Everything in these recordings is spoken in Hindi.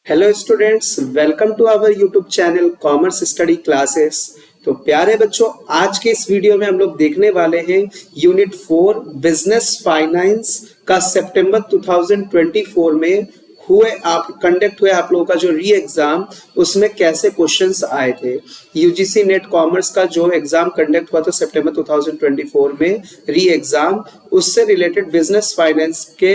Hello students, welcome to our YouTube channel commerce study classes. तो प्यारे बच्चों, आज के इस वीडियो में हम लोग देखने वाले हैं यूनिट 4 बिजनेस फाइनेंस का सितंबर 2024 में कंडक्ट हुए आप लोगों का जो री एग्जाम, उसमें कैसे क्वेश्चंस आए थे। यूजीसी नेट कॉमर्स का जो एग्जाम कंडक्ट हुआ था सितंबर 2024 में री एग्जाम, उससे रिलेटेड बिजनेस फाइनेंस के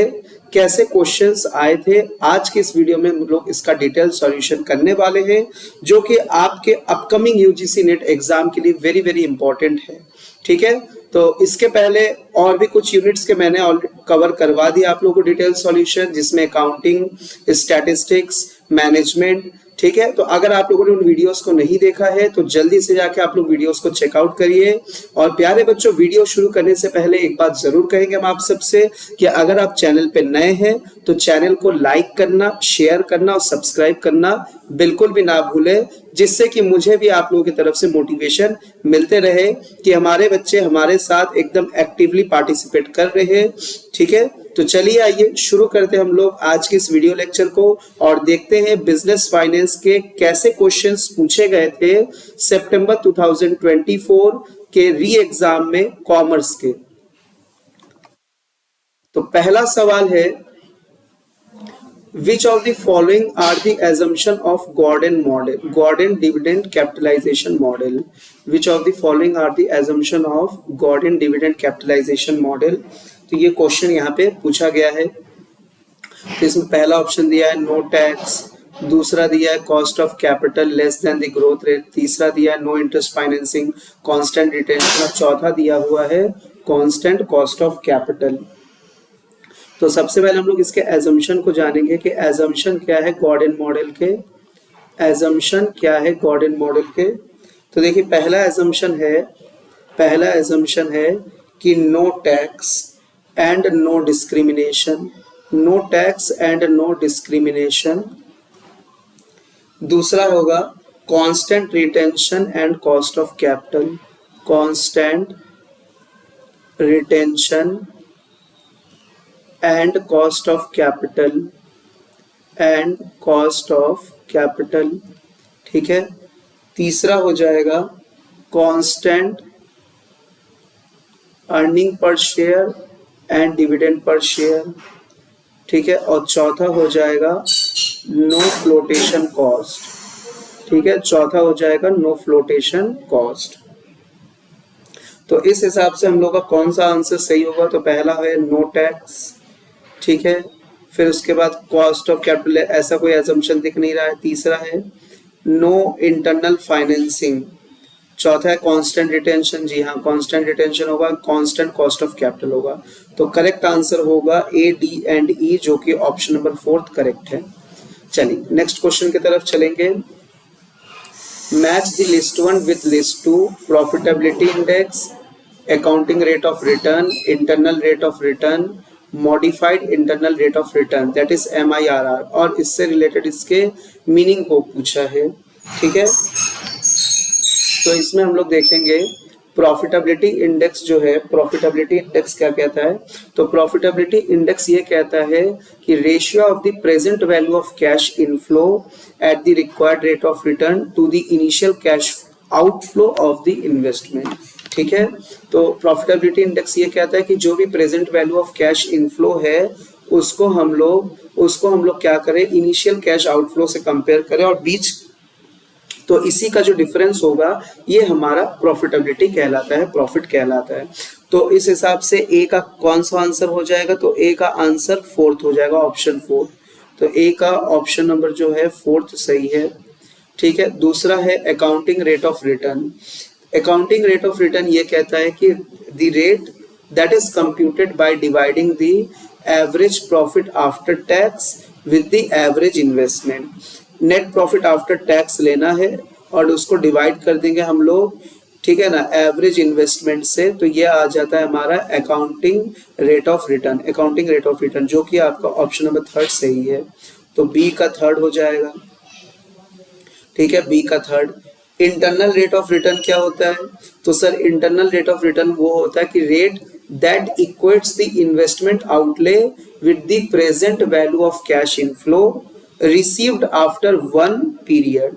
कैसे क्वेश्चंस आए थे। आज के इस वीडियो में हम लोग इसका डिटेल सॉल्यूशन करने वाले हैं, जो कि आपके अपकमिंग यूजीसी नेट एग्जाम के लिए वेरी वेरी इंपॉर्टेंट है। ठीक है, तो इसके पहले और भी कुछ यूनिट्स के मैंने कवर करवा दिया आप लोगों को डिटेल सॉल्यूशन, जिसमें अकाउंटिंग, स्टैटिस्टिक्स, मैनेजमेंट। ठीक है, तो अगर आप लोगों ने उन वीडियोस को नहीं देखा है तो जल्दी से जाके आप लोग वीडियोस को चेकआउट करिए। और प्यारे बच्चों, वीडियो शुरू करने से पहले एक बात जरूर कहेंगे हम आप सबसे कि अगर आप चैनल पे नए हैं तो चैनल को लाइक करना, शेयर करना और सब्सक्राइब करना बिल्कुल भी ना भूलें, जिससे कि मुझे भी आप लोगों की तरफ से मोटिवेशन मिलते रहे कि हमारे बच्चे हमारे साथ एकदम एक्टिवली पार्टिसिपेट कर रहे हैं। ठीक है, तो चलिए आइए शुरू करते हैं हम लोग आज के इस वीडियो लेक्चर को और देखते हैं बिजनेस फाइनेंस के कैसे क्वेश्चंस पूछे गए थे सितंबर 2024 के री एग्जाम में कॉमर्स के। तो पहला सवाल है, Which of the following are the assumption of Gordon model, Gordon dividend capitalization model? Which of the following are the assumption of Gordon dividend capitalization model? तो ये क्वेश्चन यहाँ पे पूछा गया है। तो इसमें पहला ऑप्शन दिया है नो टैक्स, दूसरा दिया है cost of capital less than the growth rate, तीसरा दिया है no interest financing, constant retention, चौथा दिया हुआ है कांस्टेंट कॉस्ट ऑफ कैपिटल। तो सबसे पहले हम लोग इसके एजम्पशन को जानेंगे कि एजम्पशन क्या है गॉर्डन मॉडल के। एजम्पशन क्या है गॉर्डन मॉडल के? तो देखिए, पहला एजम्पशन है कि no tax and no discrimination, no tax and no discrimination. दूसरा होगा constant retention and cost of capital, constant retention and cost of capital and cost of capital। ठीक है, तीसरा हो जाएगा constant earning per share and dividend per share. ठीक है, और चौथा हो जाएगा नो फ्लोटेशन कॉस्ट। ठीक है, चौथा हो जाएगा नो फ्लोटेशन कॉस्ट। तो इस हिसाब से हम लोग का कौन सा आंसर सही होगा? तो पहला है नो टैक्स। ठीक है, फिर उसके बाद कॉस्ट ऑफ कैपिटल, ऐसा कोई एजम्पशन दिख नहीं रहा है। तीसरा है नो इंटरनल फाइनेंसिंग, चौथा है कांस्टेंट रिटेंशन। जी हाँ, कांस्टेंट रिटेंशन होगा, कांस्टेंट कॉस्ट ऑफ कैपिटल होगा। तो करेक्ट आंसर होगा ए, डी एंड ई, जो कि ऑप्शन नंबर 4 करेक्ट है। चलिए नेक्स्ट क्वेश्चन की तरफ चलेंगे। Match the list 1 with list 2, profitability index, accounting rate of return, internal rate of return, modified internal rate of return, that is MIRR, और इससे रिलेटेड इसके मीनिंग को पूछा है। ठीक है, तो इसमें हम लोग देखेंगे प्रॉफिटेबिलिटी इंडेक्स जो है, प्रॉफिटेबिलिटी इंडेक्स क्या कहता है? तो प्रॉफिटेबिलिटी इंडेक्स ये कहता है कि ratio of the present value of cash inflow at the required rate of return to the initial cash outflow of the investment. ठीक है, तो प्रॉफिटेबिलिटी इंडेक्स ये कहता है कि जो भी present value of cash inflow है उसको हम लोग क्या करें, इनिशियल कैश आउटफ्लो से कंपेयर करें और बीच, तो इसी का जो डिफरेंस होगा ये हमारा प्रॉफिटेबिलिटी कहलाता है, प्रॉफिट कहलाता है। तो इस हिसाब से ए का कौन सा आंसर हो जाएगा? तो ए का आंसर 4th हो जाएगा, ऑप्शन 4। तो ए का ऑप्शन नंबर जो है 4th सही है। ठीक है, दूसरा है accounting rate of return. Accounting rate of return ये कहता है कि the rate that is computed by dividing the average profit after tax with the average investment. Net profit after tax लेना है और उसको डिवाइड कर देंगे हम लोग, ठीक है ना, एवरेज इन्वेस्टमेंट से। तो ये आ जाता है हमारा accounting rate of return, accounting rate of return, जो कि आपका ऑप्शन नंबर 3 सही है। तो बी का 3rd हो जाएगा। ठीक है, बी का 3rd। Internal rate of return क्या होता है? तो sir internal rate of return वो होता है कि rate that equates the investment outlay with the present value of cash inflow received after 1 period.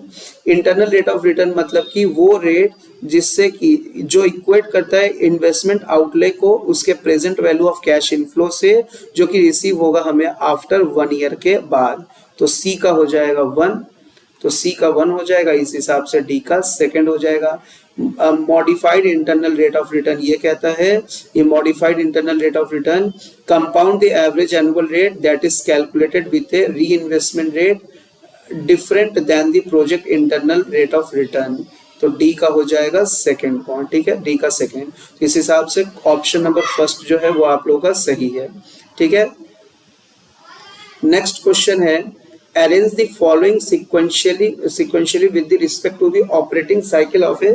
Internal rate of return मतलब कि वो रेट जिससे कि जो इक्वेट करता है इन्वेस्टमेंट आउटले को उसके present value of cash inflow से, जो कि रिसीव होगा हमें आफ्टर 1 ईयर के बाद। तो सी का हो जाएगा 1, तो सी का 1 हो जाएगा, इस हिसाब से डी का सेकंड हो जाएगा। Modified internal rate of return ये कहता है, ये modified internal rate of return compound the average annual rate that is calculated with a reinvestment rate different than the project internal rate of return. तो डी का हो जाएगा सेकंड पॉइंट, ठीक है, डी का सेकंड। तो इस हिसाब से ऑप्शन नंबर फर्स्ट जो है वो आप लोगों का सही है, ठीक है। नेक्स्ट क्वेश्चन है, arrange the following sequentially with the respect to the operating cycle of a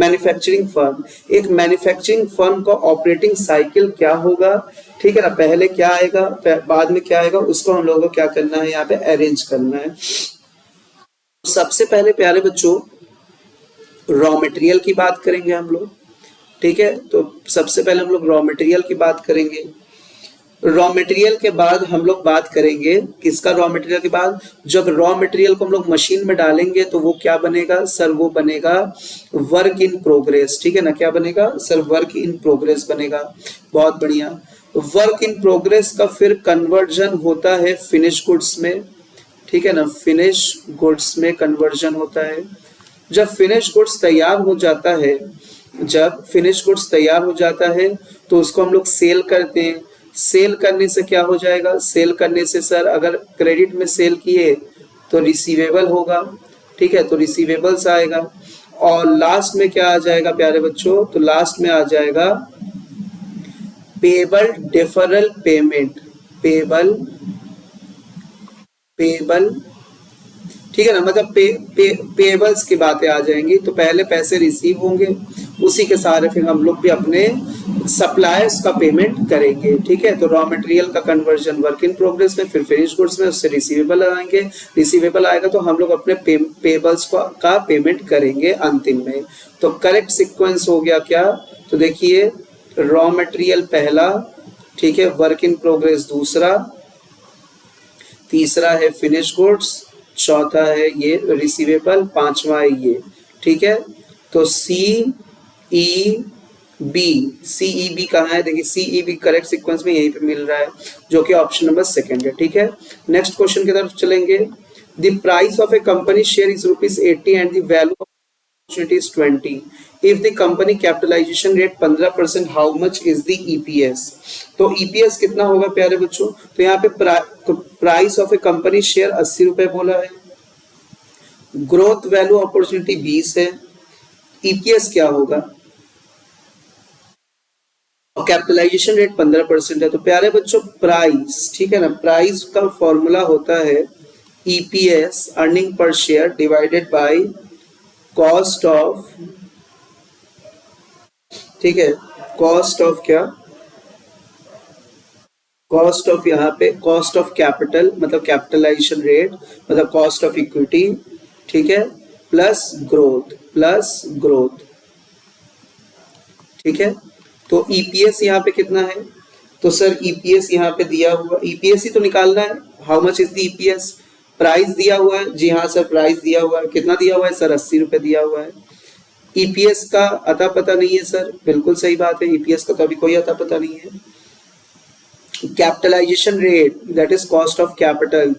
manufacturing firm। एक मैन्युफैक्चरिंग फर्म का ऑपरेटिंग साइकिल क्या होगा, ठीक है ना, पहले क्या आएगा बाद में क्या आएगा, उसको हम लोगों को क्या करना है, यहाँ पे अरेंज करना है। सबसे पहले प्यारे बच्चों रॉ मटेरियल की बात करेंगे हम लोग, ठीक है। तो सबसे पहले हम लोग रॉ मटेरियल की बात करेंगे। रॉ मटेरियल के बाद हम लोग बात करेंगे किसका, रॉ मटेरियल के बाद जब रॉ मटेरियल को हम लोग मशीन में डालेंगे तो वो क्या बनेगा सर, वो बनेगा वर्क इन प्रोग्रेस, ठीक है ना, क्या बनेगा सर, वर्क इन प्रोग्रेस बनेगा। बहुत बढ़िया। वर्क इन प्रोग्रेस का फिर कन्वर्जन होता है फिनिश गुड्स में, ठीक है ना, फिनिश गुड्स में कन्वर्जन होता है। जब फिनिश गुड्स तैयार हो जाता है, जब फिनिश गुड्स तैयार हो जाता है तो उसको हम लोग सेल करते हैं। सेल करने से क्या हो जाएगा, सेल करने से सर अगर क्रेडिट में सेल किए तो रिसीवेबल होगा, ठीक है, तो रिसीवेबल्स आएगा। और लास्ट में क्या आ जाएगा प्यारे बच्चों, तो लास्ट में आ जाएगा पेबल डेफरल पेमेंट, पेबल, ठीक है ना, मतलब पेबल्स की बातें आ जाएंगी। तो पहले पैसे रिसीव होंगे, उसी के सहारे फिर हम लोग भी अपने सप्लायर्स का पेमेंट करेंगे, ठीक है। तो रॉ मटेरियल का कन्वर्जन वर्क इन प्रोग्रेस में, फिर फिनिश गुड्स में, उससे रिसीवेबल आएंगे, रिसीवेबल आएगा तो हम लोग अपने पेबल्स का पेमेंट करेंगे अंतिम में। तो करेक्ट सीक्वेंस हो गया क्या, तो देखिए रॉ मटेरियल पहला, ठीक है, वर्क इन प्रोग्रेस दूसरा, तीसरा है फिनिश गुड्स, चौथा है ये रिसीवेबल, पांचवा है ये, ठीक है। तो सी ई बी कहाँ है, देखिए सी ई बी करेक्ट सीक्वेंस में यहीं पे मिल रहा है, जो कि ऑप्शन नंबर सेकंड है, ठीक है। नेक्स्ट क्वेश्चन की तरफ चलेंगे। The price of A company share is ₹80 and the value of opportunity is 20. If the company capitalization rate 15%, how much is the EPS? तो EPS कितना होगा प्यारे बच्चों, तो यहाँ पे price of A company share 80 रुपए बोला है, ग्रोथ वैल्यू अपॉर्चुनिटी 20 है, EPS क्या होगा, कैपिटलाइजेशन रेट 15% है। तो प्यारे बच्चों प्राइस, ठीक है ना, प्राइस का फॉर्मूला होता है EPS earning per share divided by cost of, ठीक है, कॉस्ट ऑफ क्या, कॉस्ट ऑफ, यहाँ पे कॉस्ट ऑफ कैपिटल मतलब कैपिटलाइजेशन रेट मतलब कॉस्ट ऑफ इक्विटी, ठीक है, प्लस ग्रोथ, ठीक है। तो ईपीएस यहाँ पे कितना है, तो सर ईपीएस यहाँ पे दिया हुआ, ईपीएस ही तो निकालना है, how much is the EPS, price दिया हुआ है, जी हाँ सर प्राइस दिया हुआ है, कितना दिया हुआ है सर 80 रुपए दिया हुआ है। ईपीएस का अता पता नहीं है सर, बिल्कुल सही बात है, ईपीएस का तो अभी कोई अता पता नहीं है। Capitalization rate that is cost of capital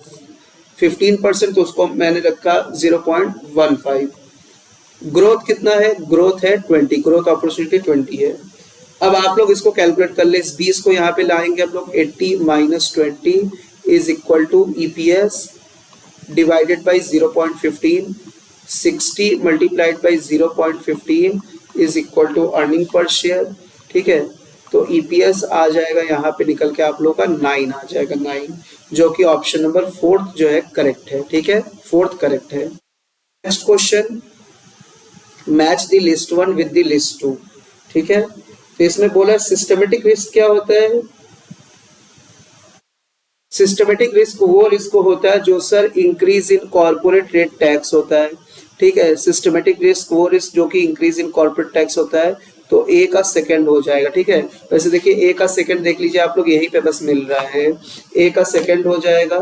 15%, तो उसको मैंने रखा 0.15। ग्रोथ कितना है, ग्रोथ है 20, ग्रोथ अपॉर्चुनिटी 20 है। अब आप लोग इसको कैलकुलेट कर ले, इस 20 को यहाँ पे लाएंगे हम लोग, 80 minus 20 is equal to EPS divided by 0.15, 60 multiplied by 0.15 is equal to earning per share, ठीक है। तो ईपीएस आ जाएगा यहाँ पे निकल के आप लोगों का 9 आ जाएगा, 9, जो कि ऑप्शन नंबर 4 जो है करेक्ट है, ठीक है, 4 करेक्ट है। Next question, match the list 1 with the list 2, ठीक है। तो इसमें बोला सिस्टमेटिक रिस्क क्या होता है, सिस्टमेटिक रिस्क वो रिस्क होता है जो sir increase in corporate rate tax होता है, ठीक है। सिस्टमेटिक रिस्क वो रिस्क जो कि इंक्रीज इन कॉर्पोरेट टैक्स होता है, तो ए का सेकंड हो जाएगा, ठीक है। वैसे देखिए ए का सेकंड देख लीजिए आप लोग, यहीं पे बस मिल रहा है, ए का सेकंड हो जाएगा।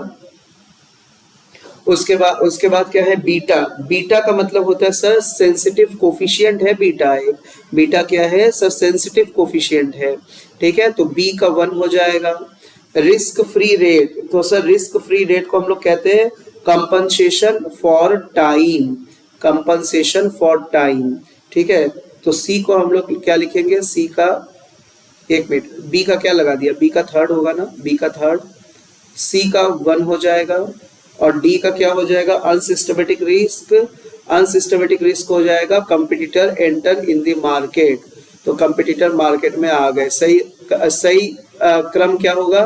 उसके बाद क्या है बीटा। बीटा का मतलब होता है सर सेंसिटिव कोफिशिएंट है बीटा। एक बीटा क्या है सर सेंसिटिव कोफिशिएंट है। ठीक है, तो बी का 1 हो जाएगा। रिस्क फ्री रेट, तो सर रिस्क फ्री रेट को हम लोग कहते हैं compensation for time, compensation for time. ठीक है, तो सी को हम लोग क्या लिखेंगे, सी का, एक मिनट, बी का क्या लगा दिया, बी का थर्ड होगा ना, बी का थर्ड, सी का 1 हो जाएगा और डी का क्या हो जाएगा अनसिस्टमेटिक रिस्क। अनसिस्टमेटिक रिस्क हो जाएगा competitor enter in the market, तो कंपटीटर मार्केट में आ गए। सही सही क्रम क्या होगा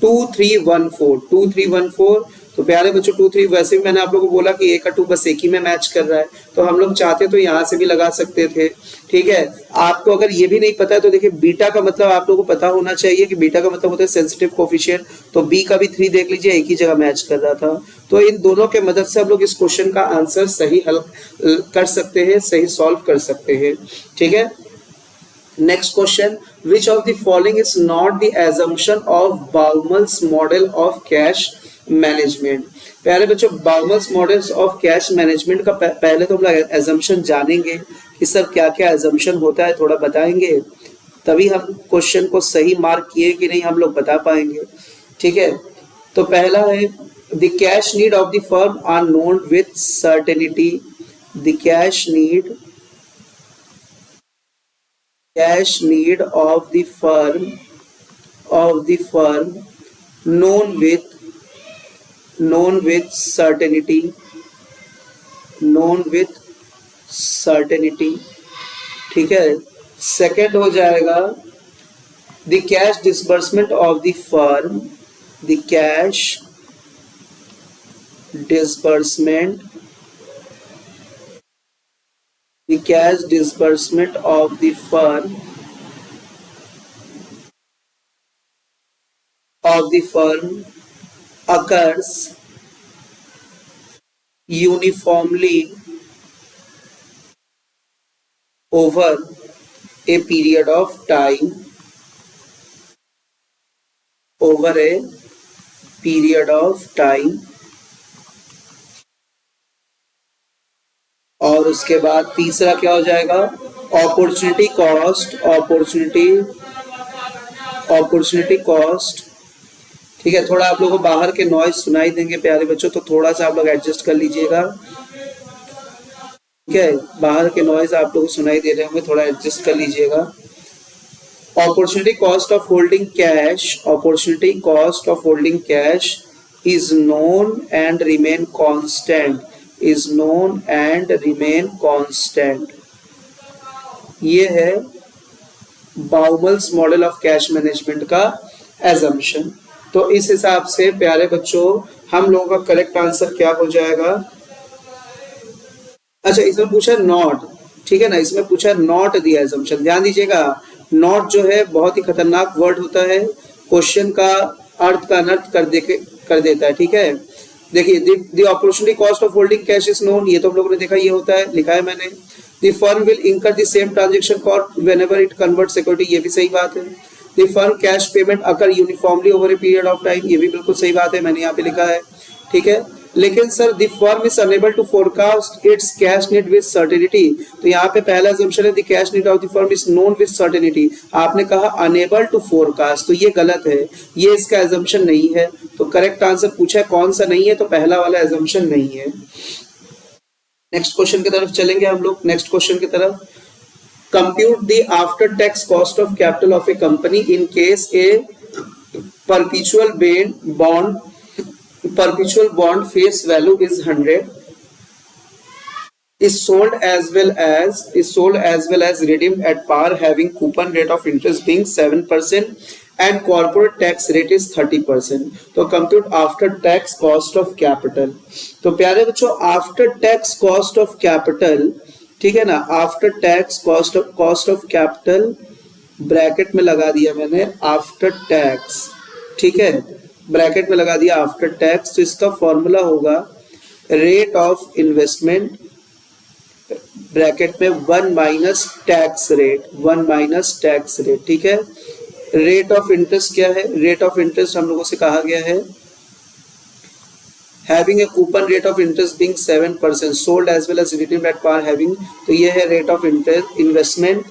2-3-1-4, 2-3-1-4। तो प्यारे बच्चों 2-3, वैसे भी मैंने आप लोगों को बोला कि 1 का 2 बस एक ही में मैच कर रहा है, तो हम लोग चाहते तो यहाँ से भी लगा सकते थे। ठीक है, आपको अगर ये भी नहीं पता है तो देखिए बीटा का मतलब आप लोगों को पता होना चाहिए कि बीटा का मतलब होता है सेंसिटिव कोफिशिएंट, तो बी का भी 3 देख लीजिए, एक ही जगह मैच कर रहा था। तो इन दोनों के मदद से हम लोग इस क्वेश्चन का आंसर सही हल कर सकते हैं, सही सॉल्व कर सकते हैं। ठीक है, next question, which of the following is not the assumption of Baumol's model of cash management। प्यारे बच्चों बाउमल्स मॉडल्स ऑफ कैश मैनेजमेंट का पहले तो हम लोग एजम्पशन जानेंगे कि सर क्या क्या एजम्पशन होता है, थोड़ा बताएंगे, तभी हम क्वेश्चन को सही मार्क किए कि नहीं हम लोग बता पाएंगे। ठीक है, तो पहला है the cash need of the firm are known with certainty. The cash need of the firm known with certainty। ठीक है, सेकेंड हो जाएगा the cash disbursement of the firm, the cash disbursement of the firm occurs uniformly over a period of time, और उसके बाद तीसरा क्या हो जाएगा अपॉर्चुनिटी कॉस्ट। ठीक है, थोड़ा आप लोगों को बाहर के नॉइज सुनाई देंगे प्यारे बच्चों, तो थोड़ा सा आप लोग एडजस्ट कर लीजिएगा। ठीक है, बाहर के नॉइज आप लोग सुनाई दे रहे होंगे, थोड़ा एडजस्ट कर लीजिएगा। Opportunity cost of holding cash is known and remain constant। ये है बाउमल्स मॉडल ऑफ कैश मैनेजमेंट का एजम्पशन। तो इस हिसाब से प्यारे बच्चों हम लोगों का करेक्ट आंसर क्या हो जाएगा। अच्छा, इसमें पूछा नॉट, ठीक है ना, इसमें पूछा नॉट द एजम्पशन। ध्यान दीजिएगा, नॉट जो है बहुत ही खतरनाक वर्ड होता है, क्वेश्चन का अर्थ का अनर्थ कर देता है। ठीक है, देखिए the opportunity cost of holding cash is known, ये तो हम लोगों ने देखा, ये होता है, लिखा है मैंने। द फर्म विल इंकर the same transaction cost whenever it convert security, ये भी सही बात है। The firm cash payment occur uniformly over a period of time, ये भी बिल्कुल सही बात है, मैंने यहाँ पे लिखा है। ठीक है, लेकिन sir the firm is unable to forecast its cash need with certainty, तो यहाँ पे पहला assumption है the cash need of the firm is known with certainty, आपने कहा अनेबल टू फोरकास्ट, तो ये गलत है, ये इसका assumption नहीं है। तो करेक्ट आंसर पूछा है कौन सा नहीं है, तो पहला वाला assumption नहीं है। नेक्स्ट क्वेश्चन की तरफ चलेंगे हम लोग, नेक्स्ट क्वेश्चन की तरफ। Compute the after tax cost of capital of A company in case A perpetual bond face value is 100, is sold as well as redeemed at par having coupon rate of interest being 7% and corporate tax rate is 30%। तो compute after tax cost of capital। तो प्यारे बच्चों after tax cost of capital, ठीक है ना, after tax cost of capital bracket में लगा दिया मैंने आफ्टर टैक्स, ठीक है, ब्रैकेट में लगा दिया आफ्टर टैक्स। तो इसका फॉर्मूला होगा रेट ऑफ इन्वेस्टमेंट ब्रैकेट में 1 माइनस टैक्स रेट, ठीक है। रेट ऑफ इंटरेस्ट क्या है, रेट ऑफ इंटरेस्ट हम लोगों से कहा गया है having a coupon rate of interest being 7%, sold as well as redeemed at par having, तो ये है rate of interest investment,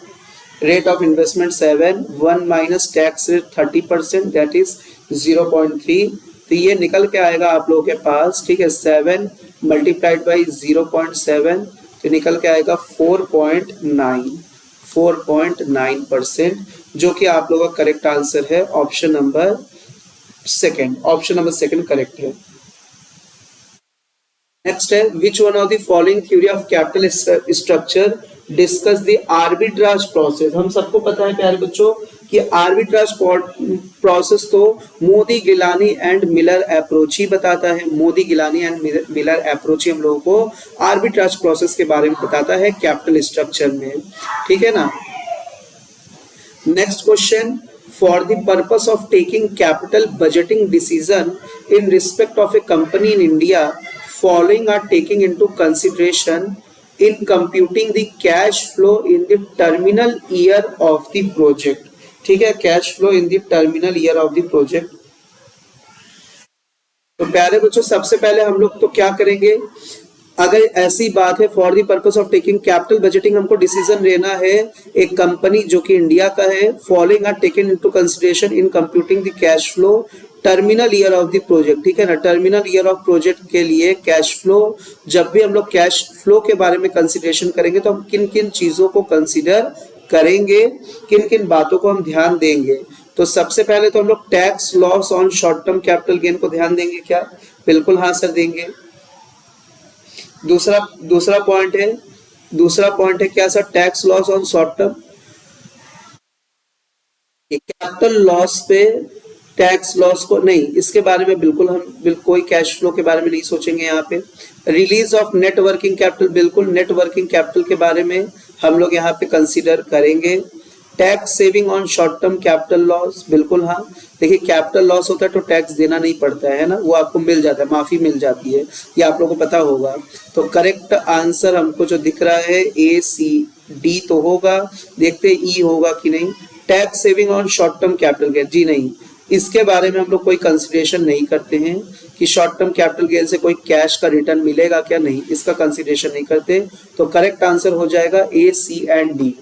rate of investment 7, 1 minus tax rate 30%, that is 0.3, तो ये निकल के आएगा आप लोगों के पास, ठीक है, 7 मल्टीप्लाइड बाई 0.7, तो निकल के आएगा 4.9%, जो कि आप लोगों का करेक्ट आंसर है ऑप्शन नंबर सेकंड करेक्ट है। नेक्स्ट है विच one of the following theory of capital structure discuss the arbitrage process. हम सबको पता है प्यारे बच्चों कि आर्बिट्राज प्रोसेस तो Modigliani and Miller approach ही बताता है। Modigliani and Miller approach ही हम लोगों को आर्बिट्राज प्रोसेस के बारे में बताता है कैपिटल स्ट्रक्चर में, ठीक है ना। Next question, for the purpose of taking capital budgeting decision in respect of a company in India, following are taking into consideration in computing the cash flow in the terminal year of the project, ठीक है, cash flow in the terminal year of the project। तो प्यारे बच्चों सबसे पहले हम लोग तो क्या करेंगे, अगर ऐसी बात है for the purpose of taking capital budgeting, हमको डिसीजन लेना है एक कंपनी जो कि इंडिया का है, following are taken into consideration in computing the cash flow terminal year of the project, ठीक है ना। टर्मिनल ईयर ऑफ प्रोजेक्ट के लिए कैश फ्लो, जब भी हम लोग कैश फ्लो के बारे में कंसीडरेशन करेंगे तो हम किन किन चीजों को कंसीडर करेंगे, किन किन बातों को हम ध्यान देंगे। तो सबसे पहले तो हम लोग tax loss on short term capital gain को ध्यान देंगे क्या, बिल्कुल हाँ सर देंगे। दूसरा पॉइंट है क्या sir, tax loss on short term, capital loss पे टैक्स लॉस को नहीं, इसके बारे में बिल्कुल हम कोई कैश फ्लो के बारे में नहीं सोचेंगे यहाँ पे। Release of net working capital, बिल्कुल नेट वर्किंग कैपिटल के बारे में हम लोग यहाँ पे कंसीडर करेंगे। Tax saving on short term capital loss, बिल्कुल हाँ। देखिए कैपिटल लॉस होता है तो टैक्स देना नहीं पड़ता है ना, वो आपको मिल जाता है, माफी मिल जाती है, ये आप लोगों को पता होगा। तो करेक्ट आंसर हमको जो दिख रहा है ए सी डी तो होगा, देखते ई होगा कि नहीं। Tax saving on short term capital gain, जी नहीं, इसके बारे में हम लोग कोई कंसिडरेशन नहीं करते हैं कि शॉर्ट टर्म कैपिटल गेन से कोई कैश का रिटर्न मिलेगा क्या, नहीं, इसका कंसिडरेशन नहीं करते। तो करेक्ट आंसर हो जाएगा A C and D,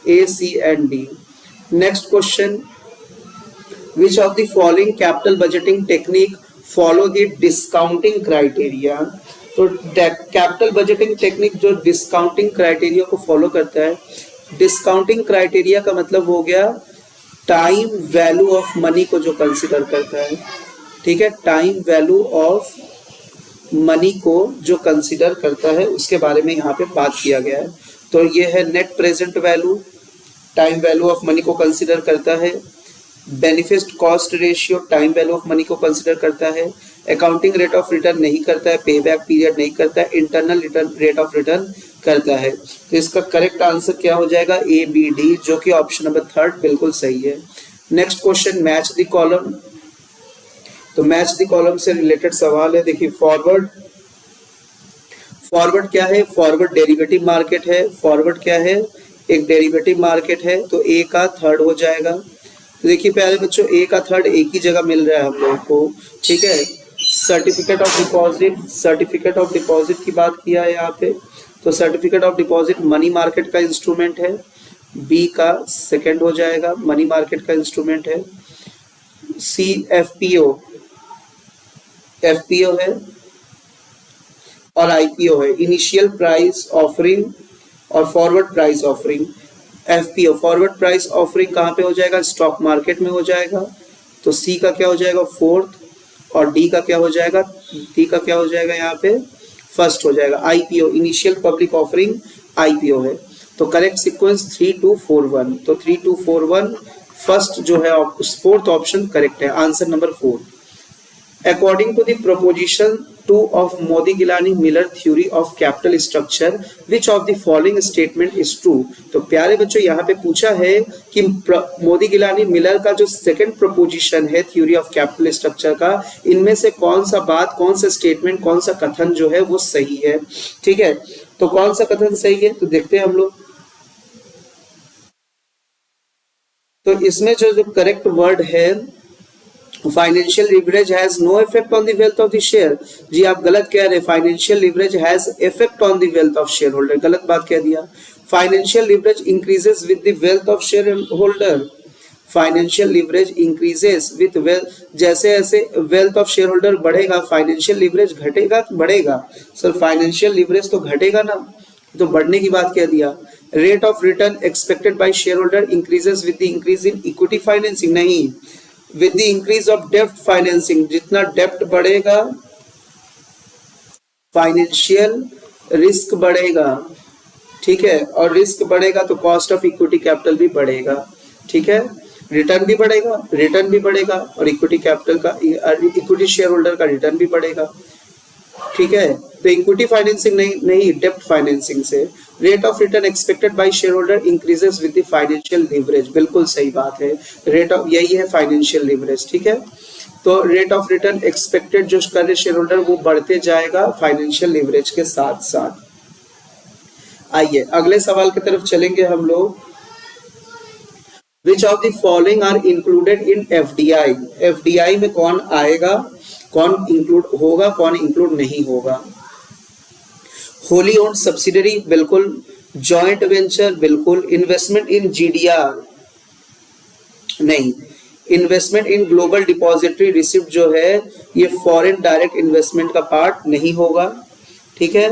A, C and D। Next question, which of the following capital budgeting technique follow the discounting criteria? तो कैपिटल बजटिंग टेक्निक जो डिस्काउंटिंग क्राइटेरिया को फॉलो करता है। डिस्काउंटिंग क्राइटेरिया का मतलब हो गया टाइम वैल्यू ऑफ मनी को जो कंसिडर करता है, ठीक है, टाइम वैल्यू ऑफ मनी को जो कंसिडर करता है उसके बारे में यहाँ पे बात किया गया है। तो ये है net present value, time value of money को कंसिडर करता है। Benefit cost ratio time value of money को कंसिडर करता है। अकाउंटिंग रेट ऑफ रिटर्न नहीं करता है, पे बैक पीरियड नहीं करता है, internal return rate of return करता है। तो इसका करेक्ट आंसर क्या हो जाएगा, ए बी डी, जो कि ऑप्शन नंबर 3 बिल्कुल सही है। Next question, match the column. तो मैच द कॉलम से रिलेटेड सवाल है। देखिए फॉरवर्ड क्या है, फॉरवर्ड डेरिवेटिव मार्केट है। फॉरवर्ड क्या है, एक डेरिवेटिव मार्केट है, तो ए का थर्ड हो जाएगा। तो देखिए प्यारे बच्चों ए का थर्ड एक ही जगह मिल रहा है हम लोगों को, ठीक है। सर्टिफिकेट ऑफ डिपॉजिट की बात किया है यहाँ पे। तो certificate of deposit money market का इंस्ट्रूमेंट है, बी का सेकंड हो जाएगा, मनी मार्केट का इंस्ट्रूमेंट है। सी एफपीओ है और आईपीओ है, इनिशियल प्राइस ऑफरिंग और forward price offering. FPO forward price offering कहाँ पे हो जाएगा, स्टॉक मार्केट में हो जाएगा। तो सी का क्या हो जाएगा, फोर्थ, और डी का क्या हो जाएगा, यहाँ पे फर्स्ट हो जाएगा। IPO initial public offering IPO है। तो करेक्ट सीक्वेंस 3 2 4 1, तो 3 2 4 1 फर्स्ट जो है फोर्थ ऑप्शन करेक्ट है, answer number 4। According to the proposition 2 of Modi-Gilani-Miller theory of capital structure, which of the following statement is true? तो प्यारे बच्चों यहाँ पे पूछा है कि मोदी गिलानी मिलर का जो सेकंड प्रोपोजिशन है थ्योरी ऑफ कैपिटल स्ट्रक्चर का, इनमें से कौन सा बात, कौन सा स्टेटमेंट, कौन सा कथन जो है वो सही है, ठीक है। तो कौन सा कथन सही है, तो देखते हैं हम लोग। तो इसमें जो करेक्ट वर्ड है financial leverage has no effect on the wealth of the share. जी आप गलत कह रहे हैं, financial leverage has effect on the wealth of share holder, गलत बात कह दिया। Financial leverage increases with the wealth of share holder. Financial leverage increases with wealth, जैसे जैसे वेल्थ ऑफ शेयर होल्डर बढ़ेगा फाइनेंशियल लीवरेज घटेगा बढ़ेगा? सर फाइनेंशियल लीवरेज तो घटेगा ना, तो बढ़ने की बात कह दिया। Rate of return expected by share holder increases with the increase in equity financing, नहीं, विद द इंक्रीज ऑफ डेप्ट फाइनेंसिंग। जितना डेप्ट बढ़ेगा फाइनेंशियल रिस्क बढ़ेगा, ठीक है, और रिस्क बढ़ेगा तो कॉस्ट ऑफ इक्विटी कैपिटल भी बढ़ेगा, ठीक है, रिटर्न भी बढ़ेगा, रिटर्न भी बढ़ेगा और इक्विटी कैपिटल का, इक्विटी शेयर होल्डर का रिटर्न भी बढ़ेगा, ठीक है। तो इक्विटी फाइनेंसिंग नहीं डेप्ट फाइनेंसिंग से। Rate of return expected by share holder increases with the financial leverage, बिल्कुल सही बात है। रेट ऑफ, यही है फाइनेंशियल लीवरेज, ठीक है। तो रेट ऑफ रिटर्न एक्सपेक्टेड जो कर रहे शेयर होल्डर वो बढ़ते जाएगा फाइनेंशियल लीवरेज के साथ साथ। आइए अगले सवाल की तरफ चलेंगे हम लोग। Which of the following are included in FDI? FDI में कौन आएगा, कौन इंक्लूड होगा, कौन इंक्लूड नहीं होगा? होली ओन्ड सब्सिडरी बिल्कुल, जॉइंट वेंचर बिल्कुल, इन्वेस्टमेंट इन GDR नहीं, investment in global depository receipt जो है ये फॉरेन डायरेक्ट इन्वेस्टमेंट का पार्ट नहीं होगा, ठीक है।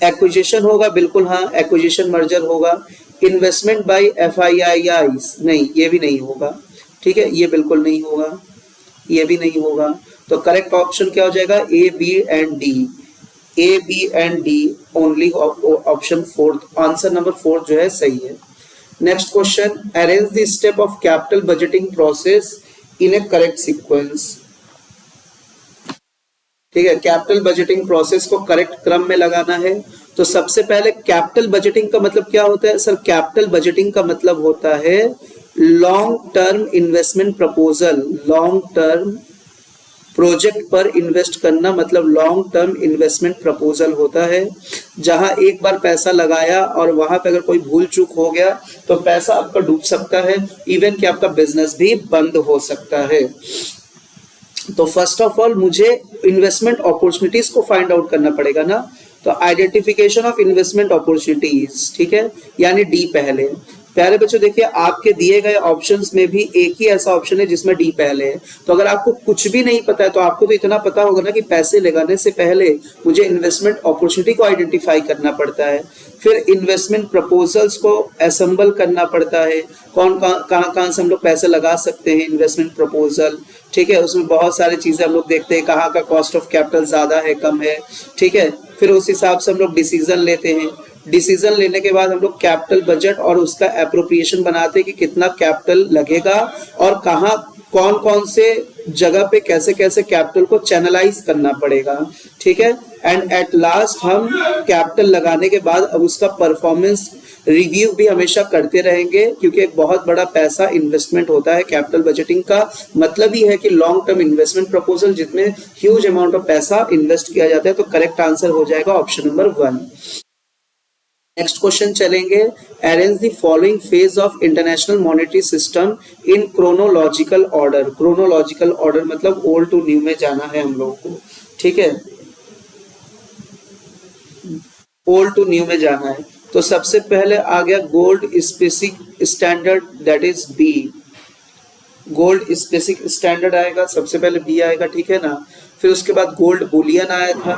एक्विजिशन होगा बिल्कुल, हाँ एक्विजिशन मर्जर होगा। इन्वेस्टमेंट बाय FIIs नहीं, ये भी नहीं होगा, ठीक है, ये बिल्कुल नहीं होगा, ये भी नहीं होगा। तो करेक्ट ऑप्शन क्या हो जाएगा? A, B and D, A, B and D only option fourth, answer number 4 जो है सही है। Next question, arrange the step of capital budgeting process in a correct sequence, ठीक है। कैपिटल बजटिंग प्रोसेस को करेक्ट क्रम में लगाना है। तो सबसे पहले कैपिटल बजटिंग का मतलब क्या होता है? सर कैपिटल बजटिंग का मतलब होता है long term investment proposal, long term project पर इन्वेस्ट करना मतलब लॉन्ग टर्म इन्वेस्टमेंट प्रपोजल होता है, जहां एक बार पैसा लगाया और वहां पे अगर कोई भूल चूक हो गया तो पैसा आपका डूब सकता है, इवन कि आपका बिजनेस भी बंद हो सकता है। तो फर्स्ट ऑफ ऑल मुझे इन्वेस्टमेंट अपॉर्चुनिटीज को फाइंड आउट करना पड़ेगा ना, तो आइडेंटिफिकेशन ऑफ इन्वेस्टमेंट अपॉर्चुनिटीज, ठीक है, यानी डी पहले। प्यारे बच्चों देखिए आपके दिए गए ऑप्शंस में भी एक ही ऐसा ऑप्शन है जिसमें डी पहले है। तो अगर आपको कुछ भी नहीं पता है तो आपको तो इतना पता होगा ना कि पैसे लगाने से पहले मुझे इन्वेस्टमेंट अपॉर्चुनिटी को आइडेंटिफाई करना पड़ता है, फिर इन्वेस्टमेंट प्रपोजल्स को असेंबल करना पड़ता है, कौन कहाँ से हम लोग पैसे लगा सकते हैं इन्वेस्टमेंट प्रपोजल, ठीक है। उसमें बहुत सारी चीजें हम लोग देखते हैं, कहाँ का कॉस्ट ऑफ कैपिटल ज्यादा है कम है, ठीक है। फिर उस हिसाब से हम लोग डिसीजन लेते हैं, डिसीजन लेने के बाद हम लोग कैपिटल बजट और उसका एप्रोप्रिएशन बनाते हैं कि कितना कैपिटल लगेगा और कहाँ कौन कौन से जगह पे कैसे कैसे कैपिटल को चैनलाइज करना पड़ेगा, ठीक है। एंड एट लास्ट हम कैपिटल लगाने के बाद अब उसका परफॉर्मेंस रिव्यू भी हमेशा करते रहेंगे, क्योंकि एक बहुत बड़ा पैसा इन्वेस्टमेंट होता है। कैपिटल बजटिंग का मतलब ही है कि लॉन्ग टर्म इन्वेस्टमेंट प्रपोजल जिसमें ह्यूज अमाउंट ऑफ पैसा इन्वेस्ट किया जाता है। तो करेक्ट आंसर हो जाएगा ऑप्शन नंबर 1। नेक्स्ट क्वेश्चन चलेंगे, arrange the following phase of international monetary system in chronological order. Chronological order मतलब ओल्ड टू न्यू में जाना है हम लोगों को, ठीक है, ओल्ड टू न्यू में जाना है। तो सबसे पहले आ गया gold specific standard, that is B, gold specific standard आएगा, सबसे पहले बी आएगा, ठीक है ना। फिर उसके बाद गोल्ड बुलियन आया था,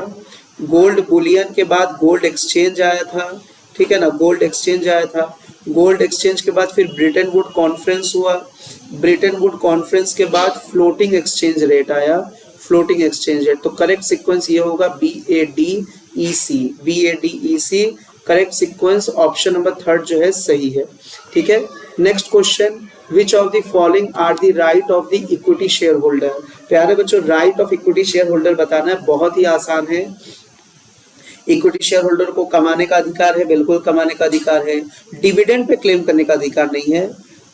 गोल्ड बुलियन के बाद गोल्ड एक्सचेंज आया था, ठीक है ना, गोल्ड एक्सचेंज आया था। गोल्ड एक्सचेंज के बाद फिर ब्रिटेन वुड कॉन्फ्रेंस हुआ, ब्रिटेन वुड कॉन्फ्रेंस के बाद फ्लोटिंग एक्सचेंज रेट आया, फ्लोटिंग एक्सचेंज रेट। तो करेक्ट सीक्वेंस ये होगा BADEC, BADEC correct sequence, option number 3 जो है सही है, ठीक है। Next question, which of the following are the right of the equity share holder. प्यारे बच्चों right of equity share holder बताना है, बहुत ही आसान है। इक्विटी शेयर होल्डर को कमाने का अधिकार है, बिल्कुल कमाने का अधिकार है। डिविडेंड पे क्लेम करने का अधिकार नहीं है।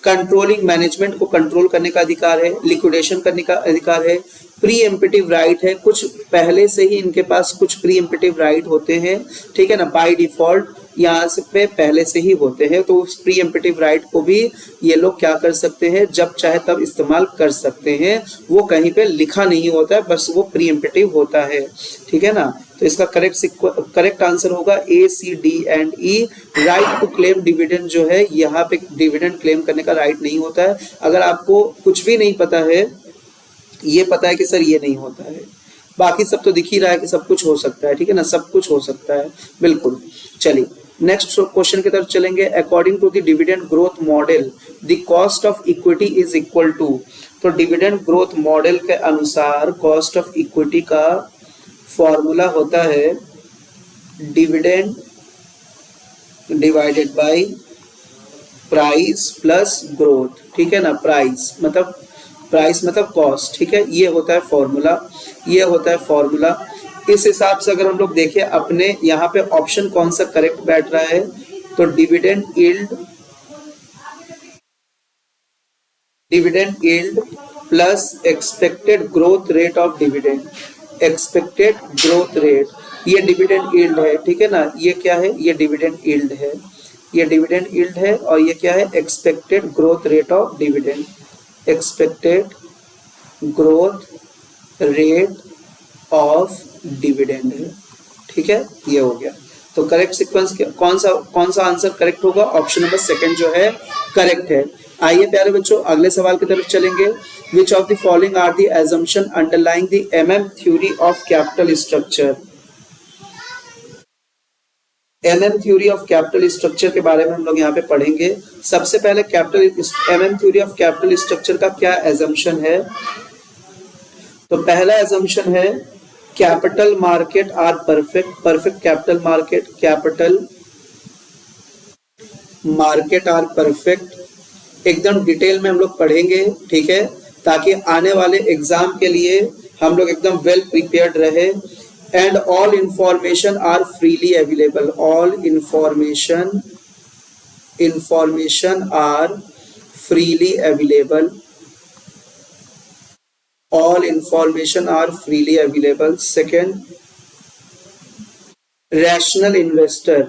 कंट्रोलिंग मैनेजमेंट को कंट्रोल करने का अधिकार है, लिक्विडेशन करने का अधिकार है, प्री एम्पिटिव राइट है, कुछ पहले से ही इनके पास कुछ प्री एम्पिटिव राइट होते हैं, ठीक है ना, बाय डिफॉल्ट यहाँ से पे पहले से ही होते हैं। तो उस प्री एम्पिटिव राइट को भी ये लोग क्या कर सकते हैं, जब चाहे तब इस्तेमाल कर सकते हैं। वो कहीं पे लिखा नहीं होता है, बस वो प्री एम्पिटिव होता है, ठीक है ना। तो इसका करेक्ट आंसर होगा A, C, D and E. Right to claim dividend जो है, यहाँ पे डिविडेंड क्लेम करने का राइट नहीं होता है। अगर आपको कुछ भी नहीं पता है, ये पता है कि सर ये नहीं होता है, बाकी सब तो दिख ही रहा है कि सब कुछ हो सकता है, ठीक है ना, सब कुछ हो सकता है, बिल्कुल। चलिए नेक्स्ट क्वेश्चन की तरफ चलेंगे। According to the dividend growth model the cost of equity is equal to. तो डिविडेंड ग्रोथ मॉडल के अनुसार कॉस्ट ऑफ इक्विटी का फॉर्मूला होता है dividend divided by price plus growth, ठीक है ना। प्राइस मतलब कॉस्ट, ठीक है, ये होता है फॉर्मूला। इस हिसाब से अगर हम लोग देखें अपने यहाँ पे ऑप्शन कौन सा करेक्ट बैठ रहा है, तो dividend yield plus expected growth rate of dividend. Expected growth rate, ये डिविडेंड यील्ड है, ठीक है ना। ये क्या है, ये डिविडेंड यील्ड है, और ये क्या है, expected growth rate of dividend. Expected growth rate of dividend है, ठीक है, ये हो गया। तो करेक्ट सीक्वेंस कौन सा आंसर करेक्ट होगा, ऑप्शन नंबर सेकंड जो है करेक्ट है। आइए प्यारे बच्चों अगले सवाल की तरफ चलेंगे। Which of the following are the assumption underlying the MM theory of capital structure. MM theory of capital structure के बारे में हम लोग यहाँ पे पढ़ेंगे। सबसे पहले MM theory of capital structure का क्या assumption है, तो पहला assumption है capital market are perfect capital market are perfect. एकदम डिटेल में हम लोग पढ़ेंगे, ठीक है, ताकि आने वाले एग्जाम के लिए हम लोग एकदम वेल प्रिपेयर्ड रहे। And all information are freely available. All information are freely available. All information are freely available. Second, rational investor,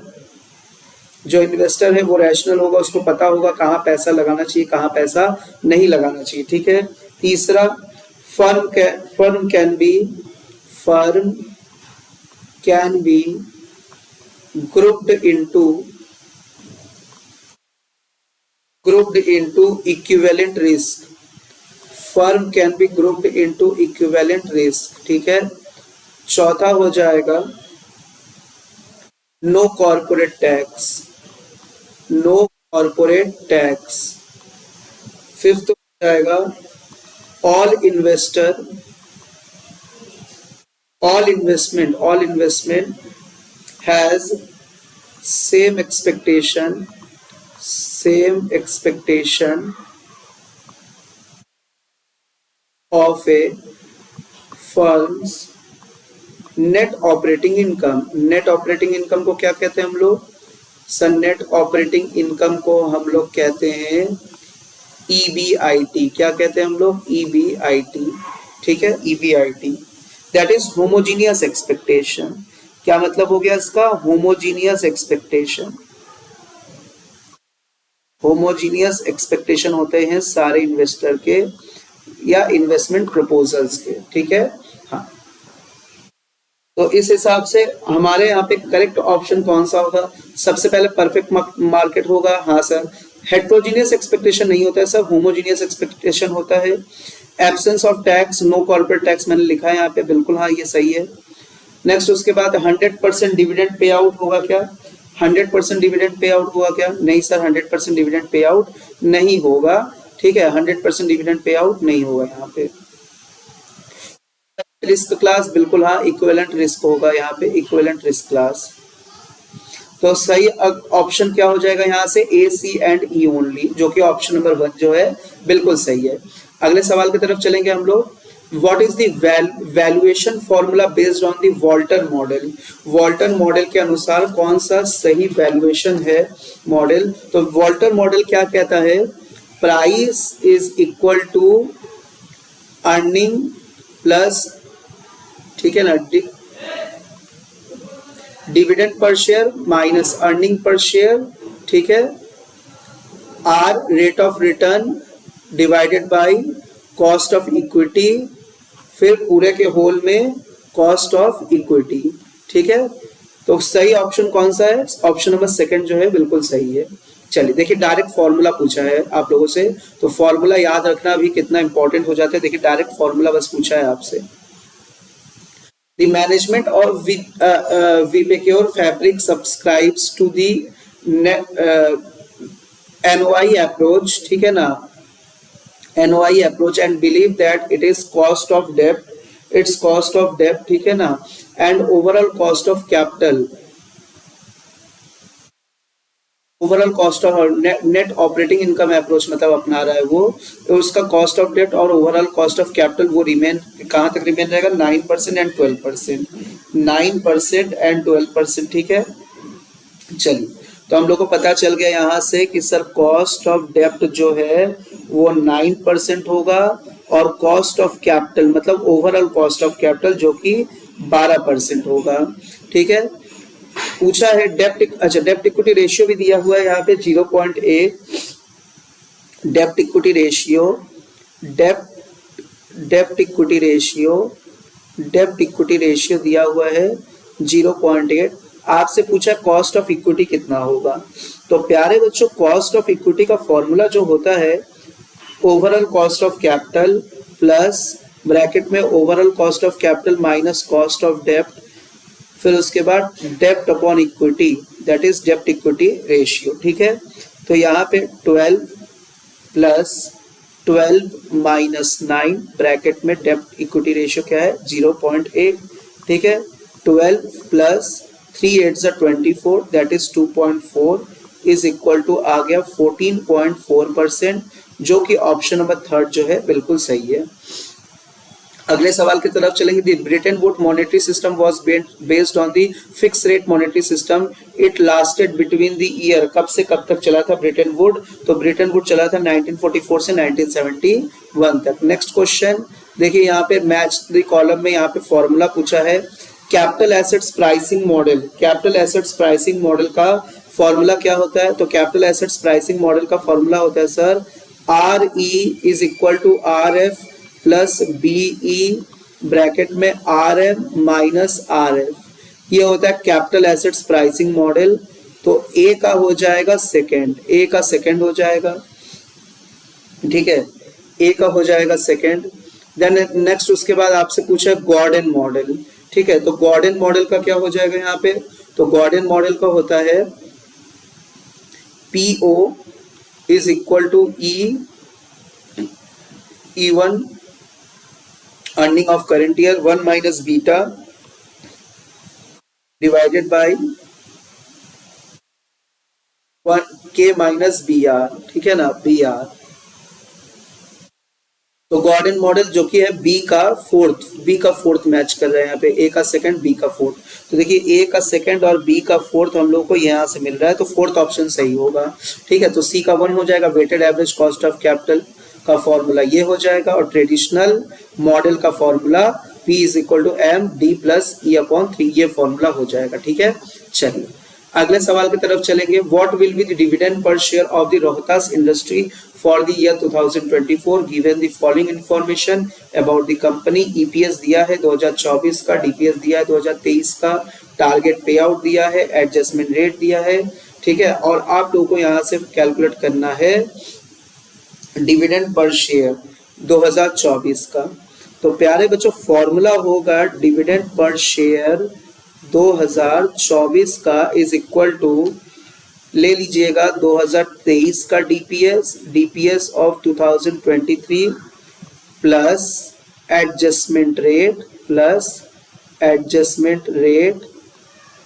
जो इन्वेस्टर है वो रैशनल होगा, उसको पता होगा कहाँ पैसा लगाना चाहिए, कहाँ पैसा नहीं लगाना चाहिए, ठीक है। तीसरा, firm can be grouped into equivalent risk. Firm can be grouped into equivalent risk, ठीक है। चौथा हो जाएगा नो कॉर्पोरेट टैक्स। फिफ्थ हो जाएगा all investment has same expectation of a firm's net operating income। Net operating income को क्या कहते हैं हम लोग, सर नेट ऑपरेटिंग इनकम को हम लोग कहते हैं EBIT। क्या कहते हैं हम लोग, EBIT, ठीक है, EBIT। That is homogeneous expectation. क्या मतलब हो गया इसका, होमोजीनियस एक्सपेक्टेशन होते हैं सारे इन्वेस्टर के या इन्वेस्टमेंट प्रपोजल्स के, ठीक है। हाँ, तो इस हिसाब से हमारे यहाँ पे करेक्ट ऑप्शन कौन सा होगा, सबसे पहले परफेक्ट मार्केट होगा। हाँ सर, हेट्रोजीनियस एक्सपेक्टेशन नहीं होता है सर, होमोजीनियस एक्सपेक्टेशन होता है। Absence of tax, no corporate tax मैंने लिखा है यहाँ पे, बिल्कुल हाँ ये सही है। नेक्स्ट उसके बाद 100% डिविडेंड पे आउट होगा क्या, 100% डिविडेंड पे आउट होगा क्या, नहीं सर 100% डिविडेंड पे आउट नहीं होगा, ठीक है, 100% डिविडेंड पे आउट नहीं होगा यहाँ पे। रिस्क क्लास, बिल्कुल हाँ, इक्विवेलेंट रिस्क होगा यहाँ पे, इक्विवेलेंट रिस्क क्लास। तो सही ऑप्शन क्या हो जाएगा यहाँ से, A, C and E only, जो कि ऑप्शन नंबर 1 जो है बिल्कुल सही है। अगले सवाल की तरफ चलेंगे हम लोग। What is the valuation formula based on the Walton model? Walton model के अनुसार कौन सा सही वैल्यूएशन है मॉडल, तो Walton मॉडल क्या कहता है, price is equal to earning plus, ठीक है ना, dividend per share minus earning per share, ठीक है, R rate of return divided by cost of equity, फिर पूरे के होल में कॉस्ट ऑफ इक्विटी, ठीक है। तो सही ऑप्शन कौन सा है? ऑप्शन नंबर सेकंड जो है बिल्कुल सही है। चलिए देखिए, डायरेक्ट फॉर्मूला पूछा है आप लोगों से, तो फॉर्मूला याद रखना अभी कितना इंपॉर्टेंट हो जाता है। देखिए डायरेक्ट फॉर्मूला बस पूछा है आपसे। The management of Vipecure Fabric subscribes to the NOI approach, ठीक है ना, NOI approach and believe that it is cost of debt, its cost of debt, ठीक है ना, and overall cost of capital, overall cost of net operating income approach मतलब अपना रहा है वो, तो उसका कॉस्ट ऑफ डेट और ओवरऑल कॉस्ट ऑफ कैपिटल वो रिमेन कहाँ तक रिमेन रहेगा? 9% एंड 12%, 9% एंड 12%, ठीक है। चलिए तो हम लोग को पता चल गया यहाँ से कि सर कॉस्ट ऑफ डेप्ट जो है वो 9% होगा और कॉस्ट ऑफ कैपिटल मतलब ओवरऑल कॉस्ट ऑफ कैपिटल जो कि 12% होगा, ठीक है। पूछा है डेप्ट, अच्छा डेप्ट इक्विटी रेशियो भी दिया हुआ है यहाँ पे 0.8, डेप्ट इक्विटी रेशियो, डेप्ट इक्विटी रेशियो दिया हुआ है 0.8। आपसे पूछा कॉस्ट ऑफ इक्विटी कितना होगा, तो प्यारे बच्चों कॉस्ट ऑफ इक्विटी का फॉर्मूला जो होता है overall cost of capital plus bracket में overall cost of capital minus cost of डेप्ट, फिर उसके बाद डेप्ट upon equity, that is dept equity ratio, ठीक है। तो यहाँ पे 12 प्लस 12 माइनस 9 ब्रैकेट में डेप्ट इक्विटी रेशियो क्या है? 0.8, ठीक है। 12 plus 3 8 24 that is 2.4 is equal to आ गया 14.4%, जो कि ऑप्शन नंबर थर्ड जो है बिल्कुल सही है। अगले सवाल की तरफ चलेंगे। The Britain would monetary system was based on the fix rate monetary system, it lasted between the year, कब से कब तक चला था ब्रिटेन वुड? तो ब्रिटेन वुड चला था 1944 से 1971 तक। नेक्स्ट क्वेश्चन देखिए, यहाँ पे मैच द कॉलम में यहाँ पे फॉर्मूला पूछा है capital assets pricing model, capital assets pricing model का फॉर्मूला क्या होता है? तो कैपिटल एसेट्स प्राइसिंग मॉडल का फॉर्मूला होता है sir RE is equal to RF plus BE bracket में RM माइनस RF, ये होता है कैपिटल एसेट्स प्राइसिंग मॉडल। तो A का हो जाएगा सेकेंड, A का सेकेंड हो जाएगा, ठीक है, A का हो जाएगा सेकेंड। देन नेक्स्ट उसके बाद आपसे पूछा है गॉर्डन मॉडल, ठीक है। तो गॉर्डन मॉडल का क्या हो जाएगा यहाँ पे? तो गॉर्डन मॉडल का होता है PO is equal to E1 earning of current year 1 minus beta divided by K minus BR, ठीक है ना, BR। तो गॉर्डन मॉडल जो कि है B का फोर्थ मैच कर रहे हैं यहाँ पे, A का सेकंड B का फोर्थ। तो देखिए A का सेकंड और B का फोर्थ हम लोग को यहाँ से मिल रहा है, तो फोर्थ ऑप्शन सही होगा, ठीक है। तो C का 1 हो जाएगा, weighted average cost of capital का फॉर्मूला ये हो जाएगा, और ट्रेडिशनल मॉडल का formula P is equal to MD plus E/3, ये फॉर्मूला हो जाएगा, ठीक है। चलिए अगले सवाल की तरफ चलेंगे। What will be the dividend per share of the Rohtas industry for the year 2024 given the following information about the company. EPS दिया है 2024 का, DPS दिया है 2023 का, टारगेट पे आउट दिया है, एडजस्टमेंट रेट दिया है, ठीक है। और आप लोगों को यहाँ से कैलकुलेट करना है डिविडेंड पर शेयर 2024 का। तो प्यारे बच्चों फॉर्मूला होगा डिविडेंड पर शेयर 2024 का इज इक्वल टू, ले लीजिएगा 2023 का DPS of 2023 plus adjustment rate,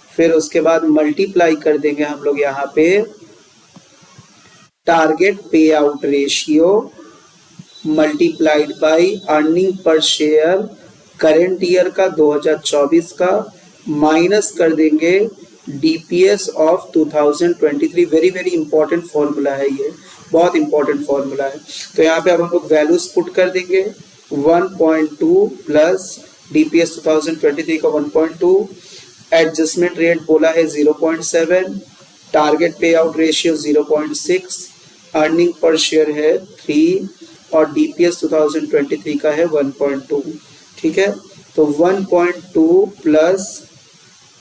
फिर उसके बाद मल्टीप्लाई कर देंगे हम लोग यहाँ पे टारगेट पे out ratio multiplied by earning per share current year का 2024 का, माइनस कर देंगे DPS of 2023। Very very important formula है, ये बहुत इंपॉर्टेंट फॉर्मूला है। तो यहाँ पे अब हम लोग वैल्यूज पुट कर देंगे, 1.2 प्लस DPS 2023 का 1.2, एडजस्टमेंट रेट बोला है 0.7, टारगेट पे out ratio 0.6, earning per share है 3 और DPS 2023 का है 1.2। ठीक है, तो 1.2 प्लस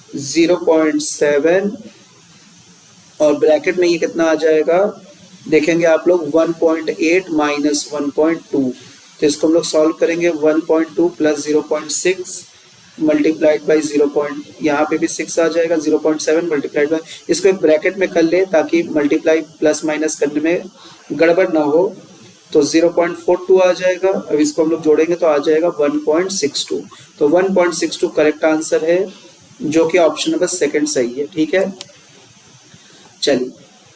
0.7 और ब्रैकेट में ये कितना आ जाएगा देखेंगे आप लोग 1.8 माइनस 1.2, तो इसको हम लोग सॉल्व करेंगे। 1.2 प्लस 0.6 मल्टीप्लाइड बाई 0. यहाँ पे भी 6 आ जाएगा, 0.7 मल्टीप्लाइड बाई, इसको एक ब्रैकेट में कर ले ताकि मल्टीप्लाई प्लस माइनस करने में गड़बड़ ना हो। तो 0.42 आ जाएगा। अब इसको हम लोग जोड़ेंगे तो आ जाएगा 1.62। तो 1.62 करेक्ट आंसर है, जो कि ऑप्शन नंबर सेकंड सही है। ठीक है, चलिए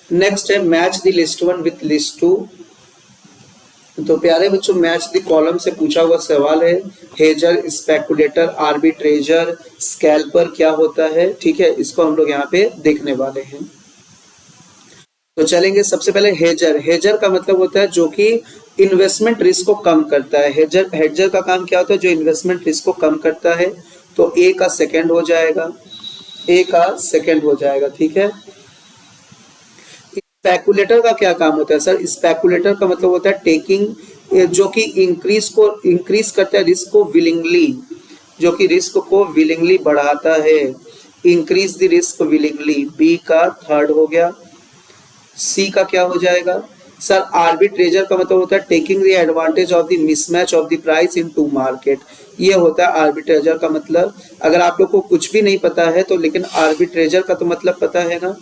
नेक्स्ट है match the list 1 with list 2। तो प्यारे बच्चों, मैच द कॉलम से पूछा हुआ सवाल है, हेजर, स्पेकुलेटर, आर्बिट्रेजर, स्कैल्पर क्या होता है। ठीक है, इसको हम लोग यहाँ पे देखने वाले हैं। तो चलेंगे सबसे पहले हेजर। हेजर का मतलब होता है जो कि इन्वेस्टमेंट रिस्क को कम करता है। हेजर का काम क्या होता है, जो इन्वेस्टमेंट रिस्क को कम करता है। तो ए का सेकंड हो जाएगा, ए का सेकंड हो जाएगा। ठीक है, स्पेकुलेटर का क्या काम होता है सर? स्पेकुलेटर का मतलब होता है टेकिंग, जो कि इंक्रीज करता है रिस्क को विलिंगली, जो कि रिस्क को विलिंगली बढ़ाता है। Increase the risk willingly, B का थर्ड हो गया। सी का क्या हो जाएगा सर? आर्बिट्रेजर का मतलब होता है taking the advantage of the mismatch of the price in two market. ये होता है आर्बिट्रेजर का मतलब। अगर आप लोग को कुछ भी नहीं पता है तो लेकिन आर्बिट्रेजर का तो मतलब पता है ना,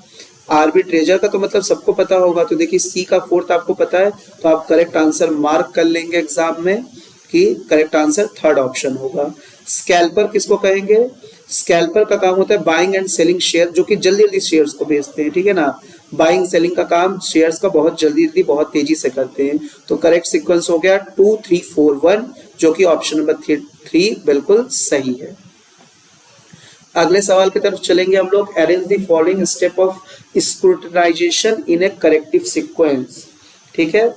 आर्बिट्रेजर का तो मतलब सबको पता होगा। तो देखिए सी का फोर्थ आपको पता है, तो आप करेक्ट आंसर मार्क कर लेंगे एग्जाम में कि करेक्ट आंसर थर्ड ऑप्शन होगा। स्कैल्पर किसको कहेंगे? स्कैल्पर का काम होता है बाइंग एंड सेलिंग शेयर, जो कि जल्दी जल्दी शेयर्स को बेचते हैं। ठीक है ना, बाइंग सेलिंग का काम शेयर्स का बहुत जल्दी जल्दी बहुत तेजी से करते हैं। तो करेक्ट सीक्वेंस हो गया 2 3 4 1, जो कि ऑप्शन नंबर 3 बिल्कुल सही है। अगले सवाल की तरफ चलेंगे हम लोग। Arrange the following step of scrutinization in a corrective sequence. ठीक है,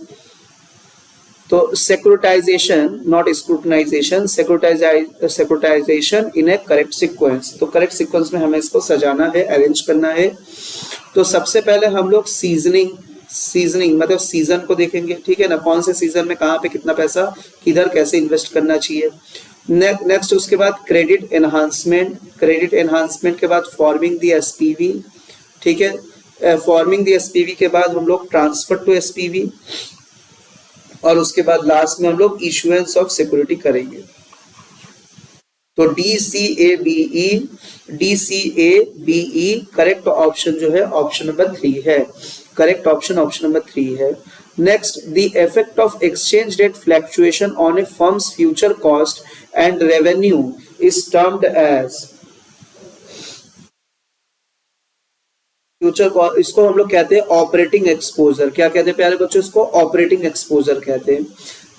तो securitization, not scrutinization, securitization in a correct sequence. तो करेक्ट सीक्वेंस में हमें इसको सजाना है, अरेंज करना है। तो सबसे पहले हम लोग सीजनिंग मतलब सीजन को देखेंगे। ठीक है ना, कौन से सीजन में कहाँ पे कितना पैसा किधर कैसे इन्वेस्ट करना चाहिए। नेक्स्ट उसके बाद क्रेडिट एनहांसमेंट, क्रेडिट एनहांसमेंट के बाद फॉर्मिंग द एसपीवी। ठीक है, फॉर्मिंग द एसपीवी के बाद हम लोग ट्रांसफर टू एसपीवी, और उसके बाद लास्ट में हम लोग इशुएंस ऑफ सिक्योरिटी करेंगे। तो DCABE करेक्ट ऑप्शन जो है ऑप्शन नंबर 3 है। करेक्ट ऑप्शन नंबर 3 है। Next, the effect of exchange rate fluctuation on a firm's future cost and revenue is termed as future, इसको हम लोग कहते हैं ऑपरेटिंग एक्सपोजर। क्या कहते हैं प्यारे बच्चों? इसको ऑपरेटिंग एक्सपोजर कहते हैं।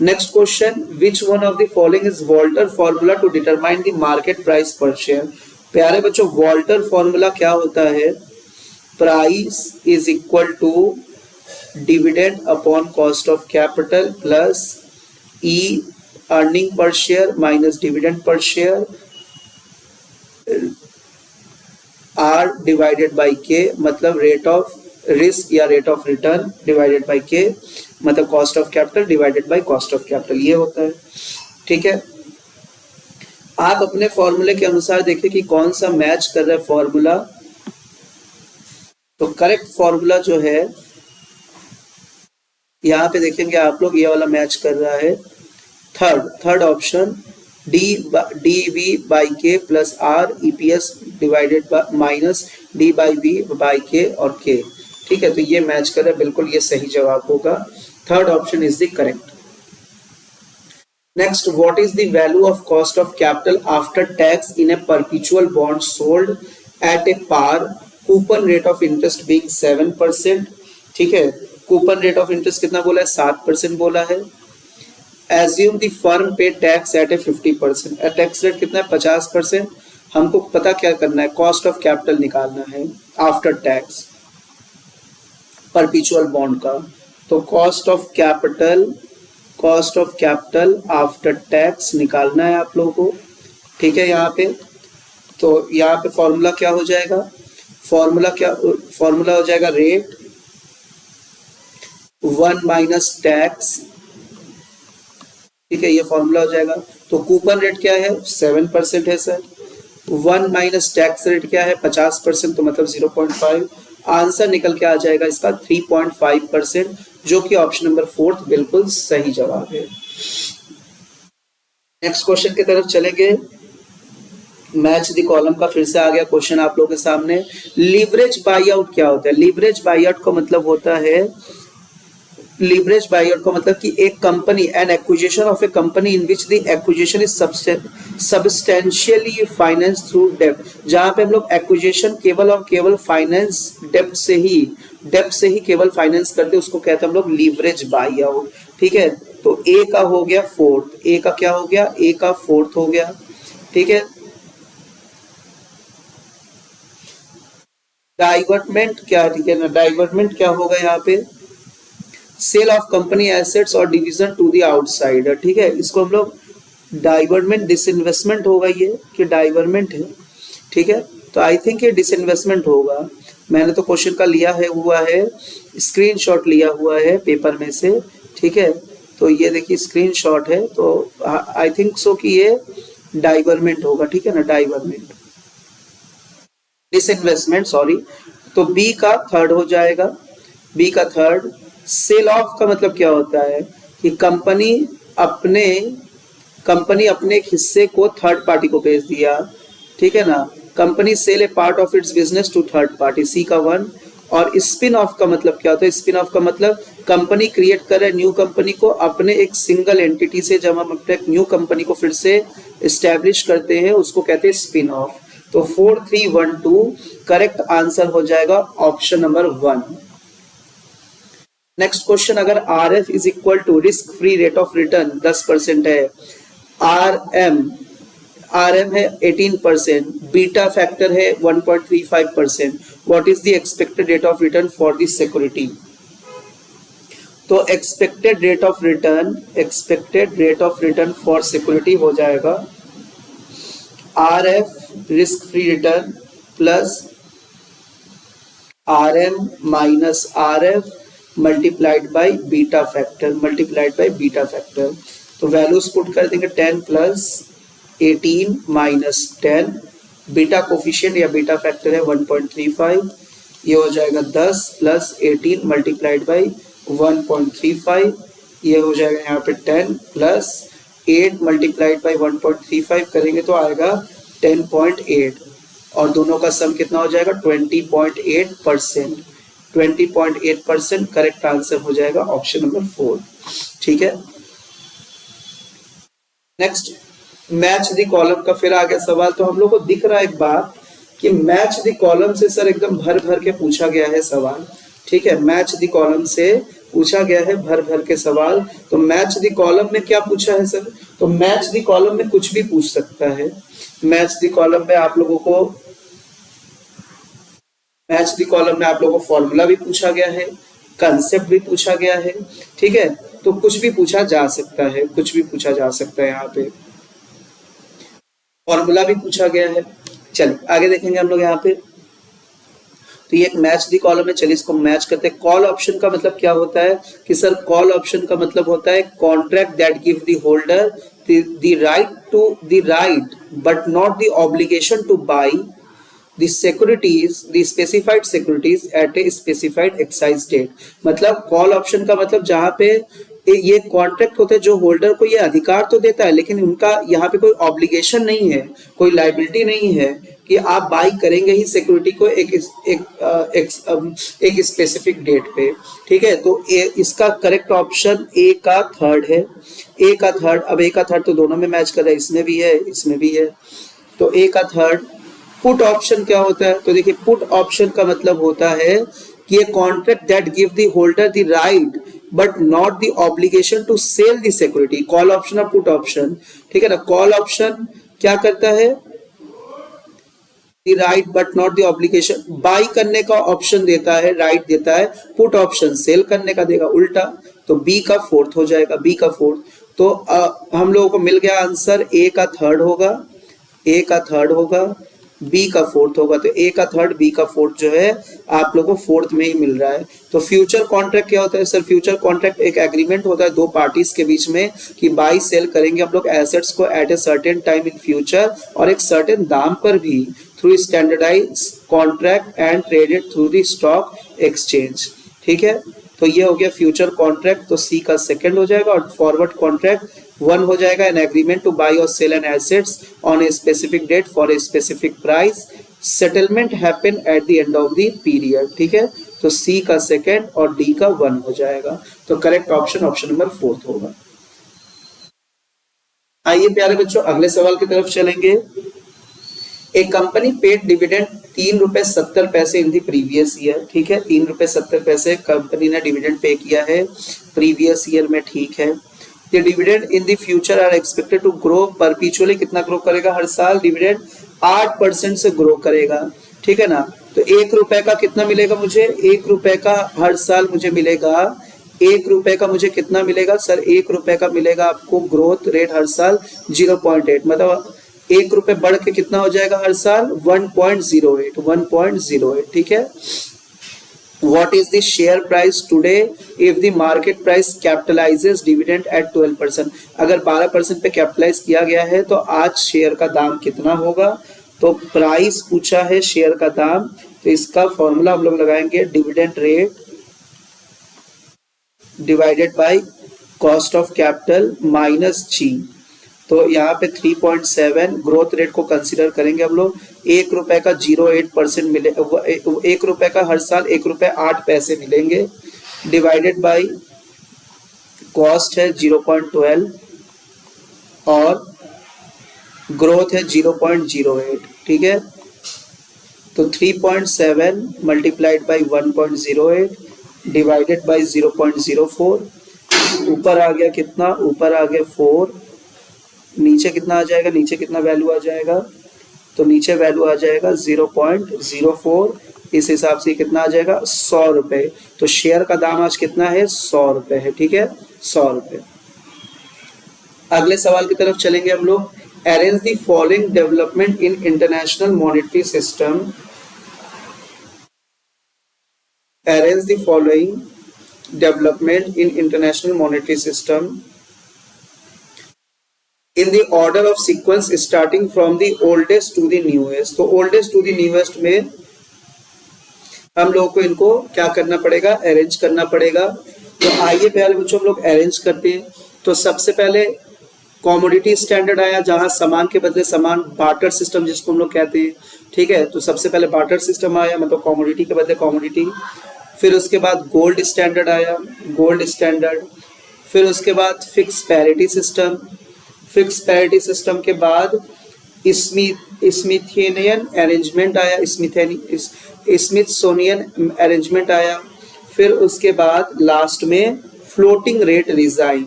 Next question, which one of the following is Walter formula to determine the market price per share. प्यारे बच्चों, वॉल्टर फॉर्मूला क्या होता है? Price is equal to dividend upon cost of capital plus E earning per share minus dividend per share, R divided by K, मतलब रेट ऑफ रिस्क या rate of return divided by K, मतलब cost of capital divided by cost of capital, ये होता है। ठीक है, आप अपने फॉर्मूले के अनुसार देखिए कि कौन सा मैच कर रहा है फॉर्मूला। तो करेक्ट फॉर्मूला जो है यहाँ पे देखेंगे आप लोग, ये वाला मैच कर रहा है थर्ड ऑप्शन, DV बाई के plus R EPS divided by minus D by V by के और K। ठीक है, तो ये मैच कर रहा है, बिल्कुल ये सही जवाब होगा। Third option is the correct. Next, what is the value of cost of capital after tax in a perpetual bond sold at a par, coupon rate of interest being 7%। ठीक है, कूपन रेट ऑफ इंटरेस्ट कितना बोला है? 7% बोला है। Assume the firm pay tax at a 50%, tax rate कितना है? 50%। हमको पता क्या करना है? कॉस्ट ऑफ कैपिटल निकालना है आफ्टर टैक्स परपेचुअल बॉन्ड का। तो cost of capital cost of capital after tax निकालना है आप लोगों को, ठीक है। यहाँ पे तो यहाँ पे फॉर्मूला क्या हो जाएगा, फॉर्मूला हो जाएगा रेट 1 माइनस टैक्स, ठीक है, ये फॉर्मूला हो जाएगा। तो कूपन रेट क्या है 7% है सर, 1 माइनस टैक्स रेट क्या है 50%, तो मतलब 0.5। आंसर निकल के आ जाएगा इसका 3.5%, जो कि ऑप्शन नंबर 4 बिल्कुल सही जवाब है। नेक्स्ट क्वेश्चन की तरफ चलेंगे। मैच द कॉलम का फिर से आ गया क्वेश्चन आप लोगों के सामने। लीवरेज बाई आउट क्या होता है? लीवरेज बाई आउट का मतलब होता है, लीवरेज बाई आउट का मतलब कि एक company, N acquisition of A company in which the acquisition is substantially finance through डेब्ट। जहां पे हम लोग एक्विजिशन केवल और केवल फाइनेंस डेब्ट से ही केवल फाइनेंस करते हैं, उसको कहते हैं हम लोग लीवरेज बाई आउट, ठीक है। तो ए का हो गया फोर्थ, ए का क्या हो गया, ए का फोर्थ हो गया, ठीक है। डाइवर्टमेंट क्या, ठीक है ना, डाइवर्टमेंट क्या होगा यहाँ पे, सेल ऑफ कंपनी एसेट्स और डिवीजन टू द आउटसाइडर, ठीक है। इसको हम लोग डाइवर्टमेंट, डिसइन्वेस्टमेंट होगा ये कि डाइवर्टमेंट है, ठीक है। तो आई थिंक ये डिसइन्वेस्टमेंट होगा। मैंने तो क्वेश्चन का लिया है हुआ है, स्क्रीनशॉट लिया हुआ है पेपर में से, ठीक है। तो ये देखिए स्क्रीनशॉट है, तो आई थिंक सो कि ये डाइवर्टमेंट होगा, ठीक है ना, डाइवर्टमेंट, डिसइन्वेस्टमेंट सॉरी। तो बी का थर्ड हो जाएगा, बी का थर्ड। सेल ऑफ का मतलब क्या होता है कि कंपनी अपने एक हिस्से को थर्ड पार्टी को बेच दिया, ठीक है ना। Company sell a part of its business to third party, C का 1। और स्पिन ऑफ का मतलब क्या होता है, स्पिन ऑफ का मतलब कंपनी क्रिएट कर रहे न्यू कंपनी को अपने एक सिंगल एंटिटी से, जब हम अपने न्यू कंपनी को फिर से एस्टेब्लिश करते हैं, उसको कहते हैं स्पिन ऑफ। तो 4 3 1 2 करेक्ट आंसर हो जाएगा ऑप्शन नंबर 1। नेक्स्ट क्वेश्चन, अगर R F is equal to risk free rate of return 10% है, आर एम है 18%, बीटा फैक्टर है 1.35%, what is the expected rate of return for this security? तो expected rate of return for security हो जाएगा R F risk free return plus R M minus R F multiplied by beta factor, तो वैल्यूज पुट कर देंगे 10 प्लस 18 माइनस 10, बीटा कोफिशिएंट या बीटा फैक्टर है 1.35, ये हो जाएगा 10 प्लस 18 मल्टीप्लाइड बाई 1.35, ये हो जाएगा यहाँ पे 10 प्लस 8 मल्टीप्लाइड बाई 1.35 करेंगे तो आएगा 10.8, और दोनों का सम कितना हो जाएगा 20.8%, 20.8% करेक्ट आंसर हो जाएगा ऑप्शन नंबर 4, ठीक है। नेक्स्ट, मैच द कॉलम का फिर आ गया सवाल। तो हम लोग को दिख रहा है एक बात कि मैच द कॉलम से सर एकदम भर भर के पूछा गया है सवाल, ठीक है। मैच द कॉलम से पूछा गया है भर भर के सवाल। तो मैच द कॉलम में क्या पूछा है सर? तो मैच द कॉलम में कुछ भी पूछ सकता है। मैच द कॉलम में आप लोगों को फॉर्मूला भी पूछा गया है, कंसेप्ट भी पूछा गया है, ठीक है। तो कुछ भी पूछा जा सकता है, यहाँ पे फॉर्मूला भी पूछा गया है। चलिए आगे देखेंगे हम लोग यहाँ पे। तो ये एक मैच दी कॉलम है, चलिए इसको मैच करते हैं। कॉल ऑप्शन का मतलब क्या होता है कि सर कॉल ऑप्शन का मतलब होता है contract that give the holder the right but not the obligation two by the specified securities at a specified exercise date। मतलब कॉल ऑप्शन का मतलब जहां पे ये कॉन्ट्रैक्ट होते हैं, जो होल्डर को ये अधिकार तो देता है लेकिन उनका यहाँ पे कोई ऑब्लिगेशन नहीं है, कोई लाइबिलिटी नहीं है कि आप बाई करेंगे ही सिक्योरिटी को एक स्पेसिफिक डेट पे, ठीक है। तो इसका करेक्ट ऑप्शन ए का थर्ड है, ए का थर्ड। अब ए का थर्ड तो दोनों में मैच कर रहा है, इसमें भी है, इसमें भी है, तो ए का थर्ड। पुट ऑप्शन क्या होता है? तो देखिए पुट ऑप्शन का मतलब होता है कि ये contract that give the holder the right but not the obligation to sell the security. Call option और पुट ऑप्शन, ठीक है ना। कॉल ऑप्शन क्या करता है? The right but not the obligation, buy करने का ऑप्शन देता है, राइट देता है, पुट ऑप्शन सेल करने का देगा उल्टा, तो बी का फोर्थ हो जाएगा, बी का फोर्थ। तो हम लोगों को मिल गया आंसर, ए का थर्ड होगा, ए का थर्ड होगा, बी का फोर्थ होगा। तो ए का थर्ड, बी का फोर्थ जो है आप लोगों को फोर्थ में ही मिल रहा है। तो फ्यूचर कॉन्ट्रैक्ट क्या होता है सर? फ्यूचर कॉन्ट्रैक्ट एक एग्रीमेंट होता है दो पार्टीज के बीच में कि बाई सेल करेंगे हम लोग एसेट्स को at a certain time in future और एक सर्टेन दाम पर भी, through standardize contract and traded through the stock exchange. ठीक है, तो ये हो गया फ्यूचर कॉन्ट्रैक्ट, तो सी का सेकंड हो जाएगा। और फॉरवर्ड कॉन्ट्रैक्ट वन हो जाएगा, एन एग्रीमेंट टू बाई और sell an assets on a specific date for a specific price, settlement happen at the end of the period. ठीक है, तो सी का सेकंड और डी का वन हो जाएगा। तो correct option option number fourth होगा। आइए प्यारे बच्चों अगले सवाल की तरफ चलेंगे। ए कंपनी पेड डिविडेंड 3.70 रुपए इन द प्रीवियस ईयर। ठीक है, 3.70 रुपए कंपनी ने डिविडेंड पे किया है प्रीवियस ईयर में। ठीक है, the dividend in the future are expected to grow perpetually, कितना ग्रो करेगा हर साल? डिविडेंड 8% से ग्रो करेगा। ठीक है ना, तो 1 रुपए का कितना मिलेगा मुझे? 1 रुपए का हर साल मुझे मिलेगा। 1 रुपए का मुझे कितना मिलेगा सर? 1 रुपए का मिलेगा आपको ग्रोथ रेट हर साल 0.8, मतलब 1 रुपए बढ़ के कितना हो जाएगा हर साल? 1.08। ठीक है, What is the share price today if the market price capitalizes dividend at 12%? अगर 12% पे कैपिटलाइज किया गया है तो आज शेयर का दाम कितना होगा? तो प्राइस पूछा है, शेयर का दाम, तो इसका फॉर्मूला हम लोग लगाएंगे dividend rate divided by cost of capital minus G. तो यहाँ पे 3.7 ग्रोथ रेट को कंसीडर करेंगे हम लोग। 1 रुपए का 0.8% मिले, 1 रुपए का हर साल 1 रुपए 8 पैसे मिलेंगे, डिवाइडेड बाय कॉस्ट है 0.12 और ग्रोथ है 0.08। ठीक है, तो 3.7 मल्टीप्लाइड बाय 1.08 डिवाइडेड बाय 0.04, ऊपर आ गया कितना? ऊपर आ गया 4, नीचे कितना आ जाएगा? नीचे कितना वैल्यू आ जाएगा? तो नीचे वैल्यू आ जाएगा 0.04। इस हिसाब से कितना आ जाएगा? 100 रुपए। तो शेयर का दाम आज कितना है? 100 रुपए है। ठीक है, 100 रुपए। अगले सवाल की तरफ चलेंगे हम लोग। Arrange the following development in international monetary system. Arrange the following development in international monetary system in the order of sequence starting from the oldest to the newest। तो oldest to the newest में हम लोगों को इनको क्या करना पड़ेगा? अरेंज करना पड़ेगा। तो आइए प्यारे बच्चों हम लोग अरेंज करते हैं। तो सबसे पहले कॉमोडिटी स्टैंडर्ड आया, जहां सामान के बदले सामान, बार्टर सिस्टम जिसको हम लोग कहते हैं। ठीक है, तो सबसे पहले बार्टर सिस्टम आया, मतलब कॉमोडिटी के बदले कॉमोडिटी। फिर उसके बाद गोल्ड स्टैंडर्ड आया, गोल्ड स्टैंडर्ड। फिर उसके बाद fix parity system, fix parity system के बाद स्मिथेनियन अरेंजमेंट आया, स्मिथसोनियन अरेंजमेंट आया। फिर उसके बाद लास्ट में floating rate regime,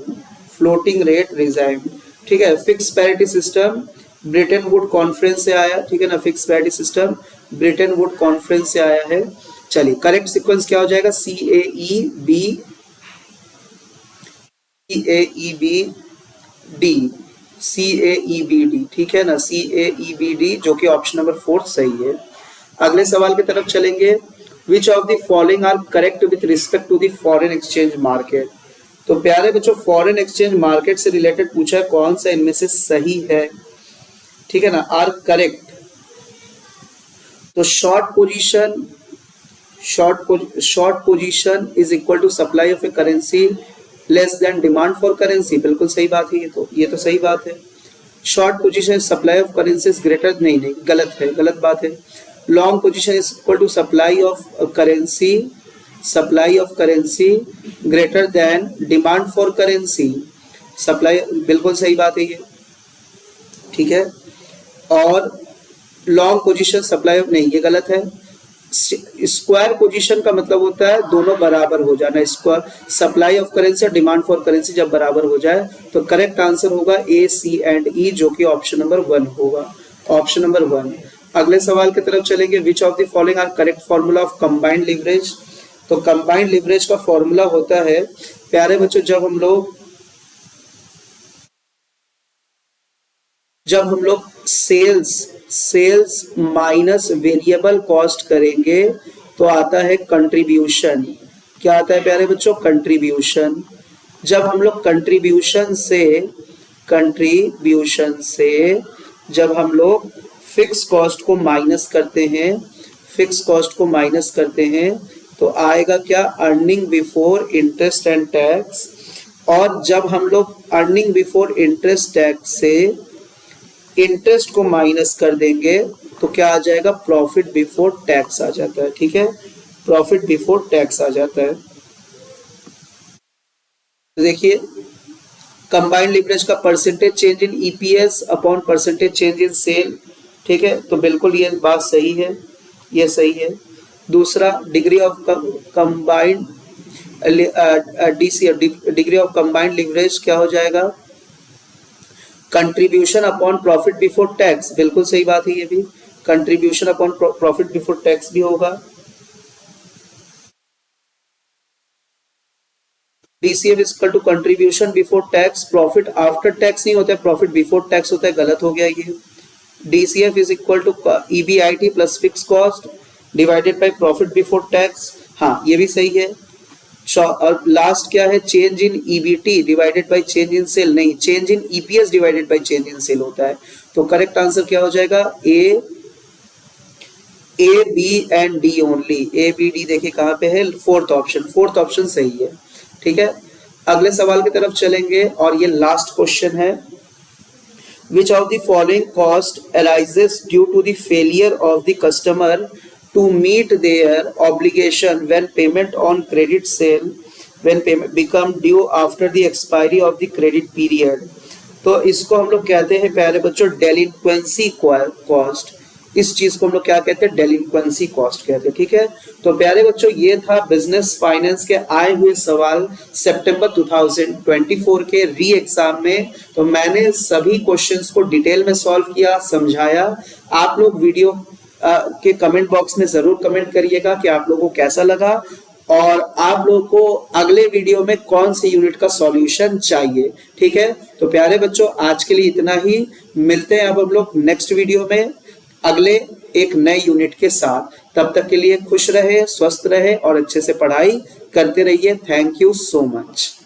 floating rate regime. ठीक है, fix parity system Britain Wood conference से आया। ठीक है ना, fix parity system Britain Wood conference से आया है। चलिए करेक्ट सीक्वेंस क्या हो जाएगा? CAEBD। ठीक है ना, CAEBD, जो कि ऑप्शन नंबर 4 सही है। अगले सवाल की तरफ चलेंगे। Which of the following are correct with respect to the foreign exchange market. तो प्यारे बच्चों फॉरेन एक्सचेंज मार्केट से रिलेटेड पूछा है, कौन सा इनमें से सही है? ठीक है ना, आर करेक्ट। तो short position is equal to supply of a currency less than demand for currency. बिल्कुल सही बात है, ये तो सही बात है। Short position supply of currency is greater, नहीं गलत है, गलत बात है। Long position is equal to supply of currency greater than demand for currency. Supply, बिल्कुल सही बात है ये। ठीक है, और लॉन्ग पोजीशन सप्लाई ऑफ, नहीं ये गलत है। स्क्वायर पोजीशन का मतलब होता है दोनों बराबर हो जाना। स्क्वायर सप्लाई ऑफ करेंसी और डिमांड फॉर करेंसी जब बराबर हो जाए तो करेक्ट आंसर होगा A, C एंड E, जो कि ऑप्शन नंबर 1 होगा, ऑप्शन नंबर 1। अगले सवाल की तरफ चलेंगे। Which of the following are correct formula of combined leverage. तो कंबाइंड लिवरेज का फॉर्मूला होता है प्यारे बच्चों, जब हम लोग सेल्स माइनस वेरिएबल कॉस्ट करेंगे तो आता है कंट्रीब्यूशन। क्या आता है प्यारे बच्चों? कंट्रीब्यूशन। जब हम लोग कंट्रीब्यूशन से जब हम लोग फिक्स कॉस्ट को माइनस करते हैं तो आएगा क्या? Earning before interest and tax. और जब हम लोग अर्निंग बिफोर इंटरेस्ट टैक्स से इंटरेस्ट को माइनस कर देंगे तो क्या आ जाएगा? प्रॉफिट बिफोर टैक्स आ जाता है। ठीक है, प्रॉफिट बिफोर टैक्स आ जाता है। तो देखिए, कंबाइंड लिवरेज का percentage change in EPS upon percentage change in sale. ठीक है, तो बिल्कुल ये बात सही है, ये सही है। दूसरा, degree of combined degree of combined leverage क्या हो जाएगा? Contribution upon profit before tax. बिल्कुल सही बात है, ये भी contribution upon profit before tax भी होगा। DCF is equal to contribution before tax, profit after tax नहीं होता है, प्रॉफिट बिफोर टैक्स होता है। गलत हो गया ये। DCF is equal to EBIT plus fix cost divided by profit before tax. हाँ, ये भी सही है। और लास्ट क्या है? Change in EBT divided by change in sale. नहीं, change in EPS divided by change in sale होता है। तो करेक्ट आंसर क्या हो जाएगा? A, B and D only. A, B, D देखिए कहाँ पे है? फोर्थ ऑप्शन सही है। ठीक है, अगले सवाल की तरफ चलेंगे और ये लास्ट क्वेश्चन है। Which of the following cost arises due to the failure of the customer to meet their obligation when payment on credit sale, when payment become due after the expiry of the credit period? तो इसको हम लोग कहते हैं प्यारे बच्चों डेलिंक्वेंसी कॉस्ट। इस चीज को हम लोग क्या कहते हैं? डेलिंक्वेंसी कॉस्ट कहते हैं। ठीक है, तो प्यारे बच्चों ये था बिजनेस फाइनेंस के आए हुए सवाल सितंबर 2024 के री एग्जाम में। तो मैंने सभी क्वेश्चंस को डिटेल में सॉल्व किया, समझाया। आप लोग वीडियो के कमेंट बॉक्स में जरूर कमेंट करिएगा कि आप लोगों को कैसा लगा और आप लोगों को अगले वीडियो में कौन से यूनिट का सॉल्यूशन चाहिए। ठीक है, तो प्यारे बच्चों आज के लिए इतना ही। मिलते हैं अब हम लोग नेक्स्ट वीडियो में अगले एक नए यूनिट के साथ। तब तक के लिए खुश रहे, स्वस्थ रहे और अच्छे से पढ़ाई करते रहिए। Thank you so much.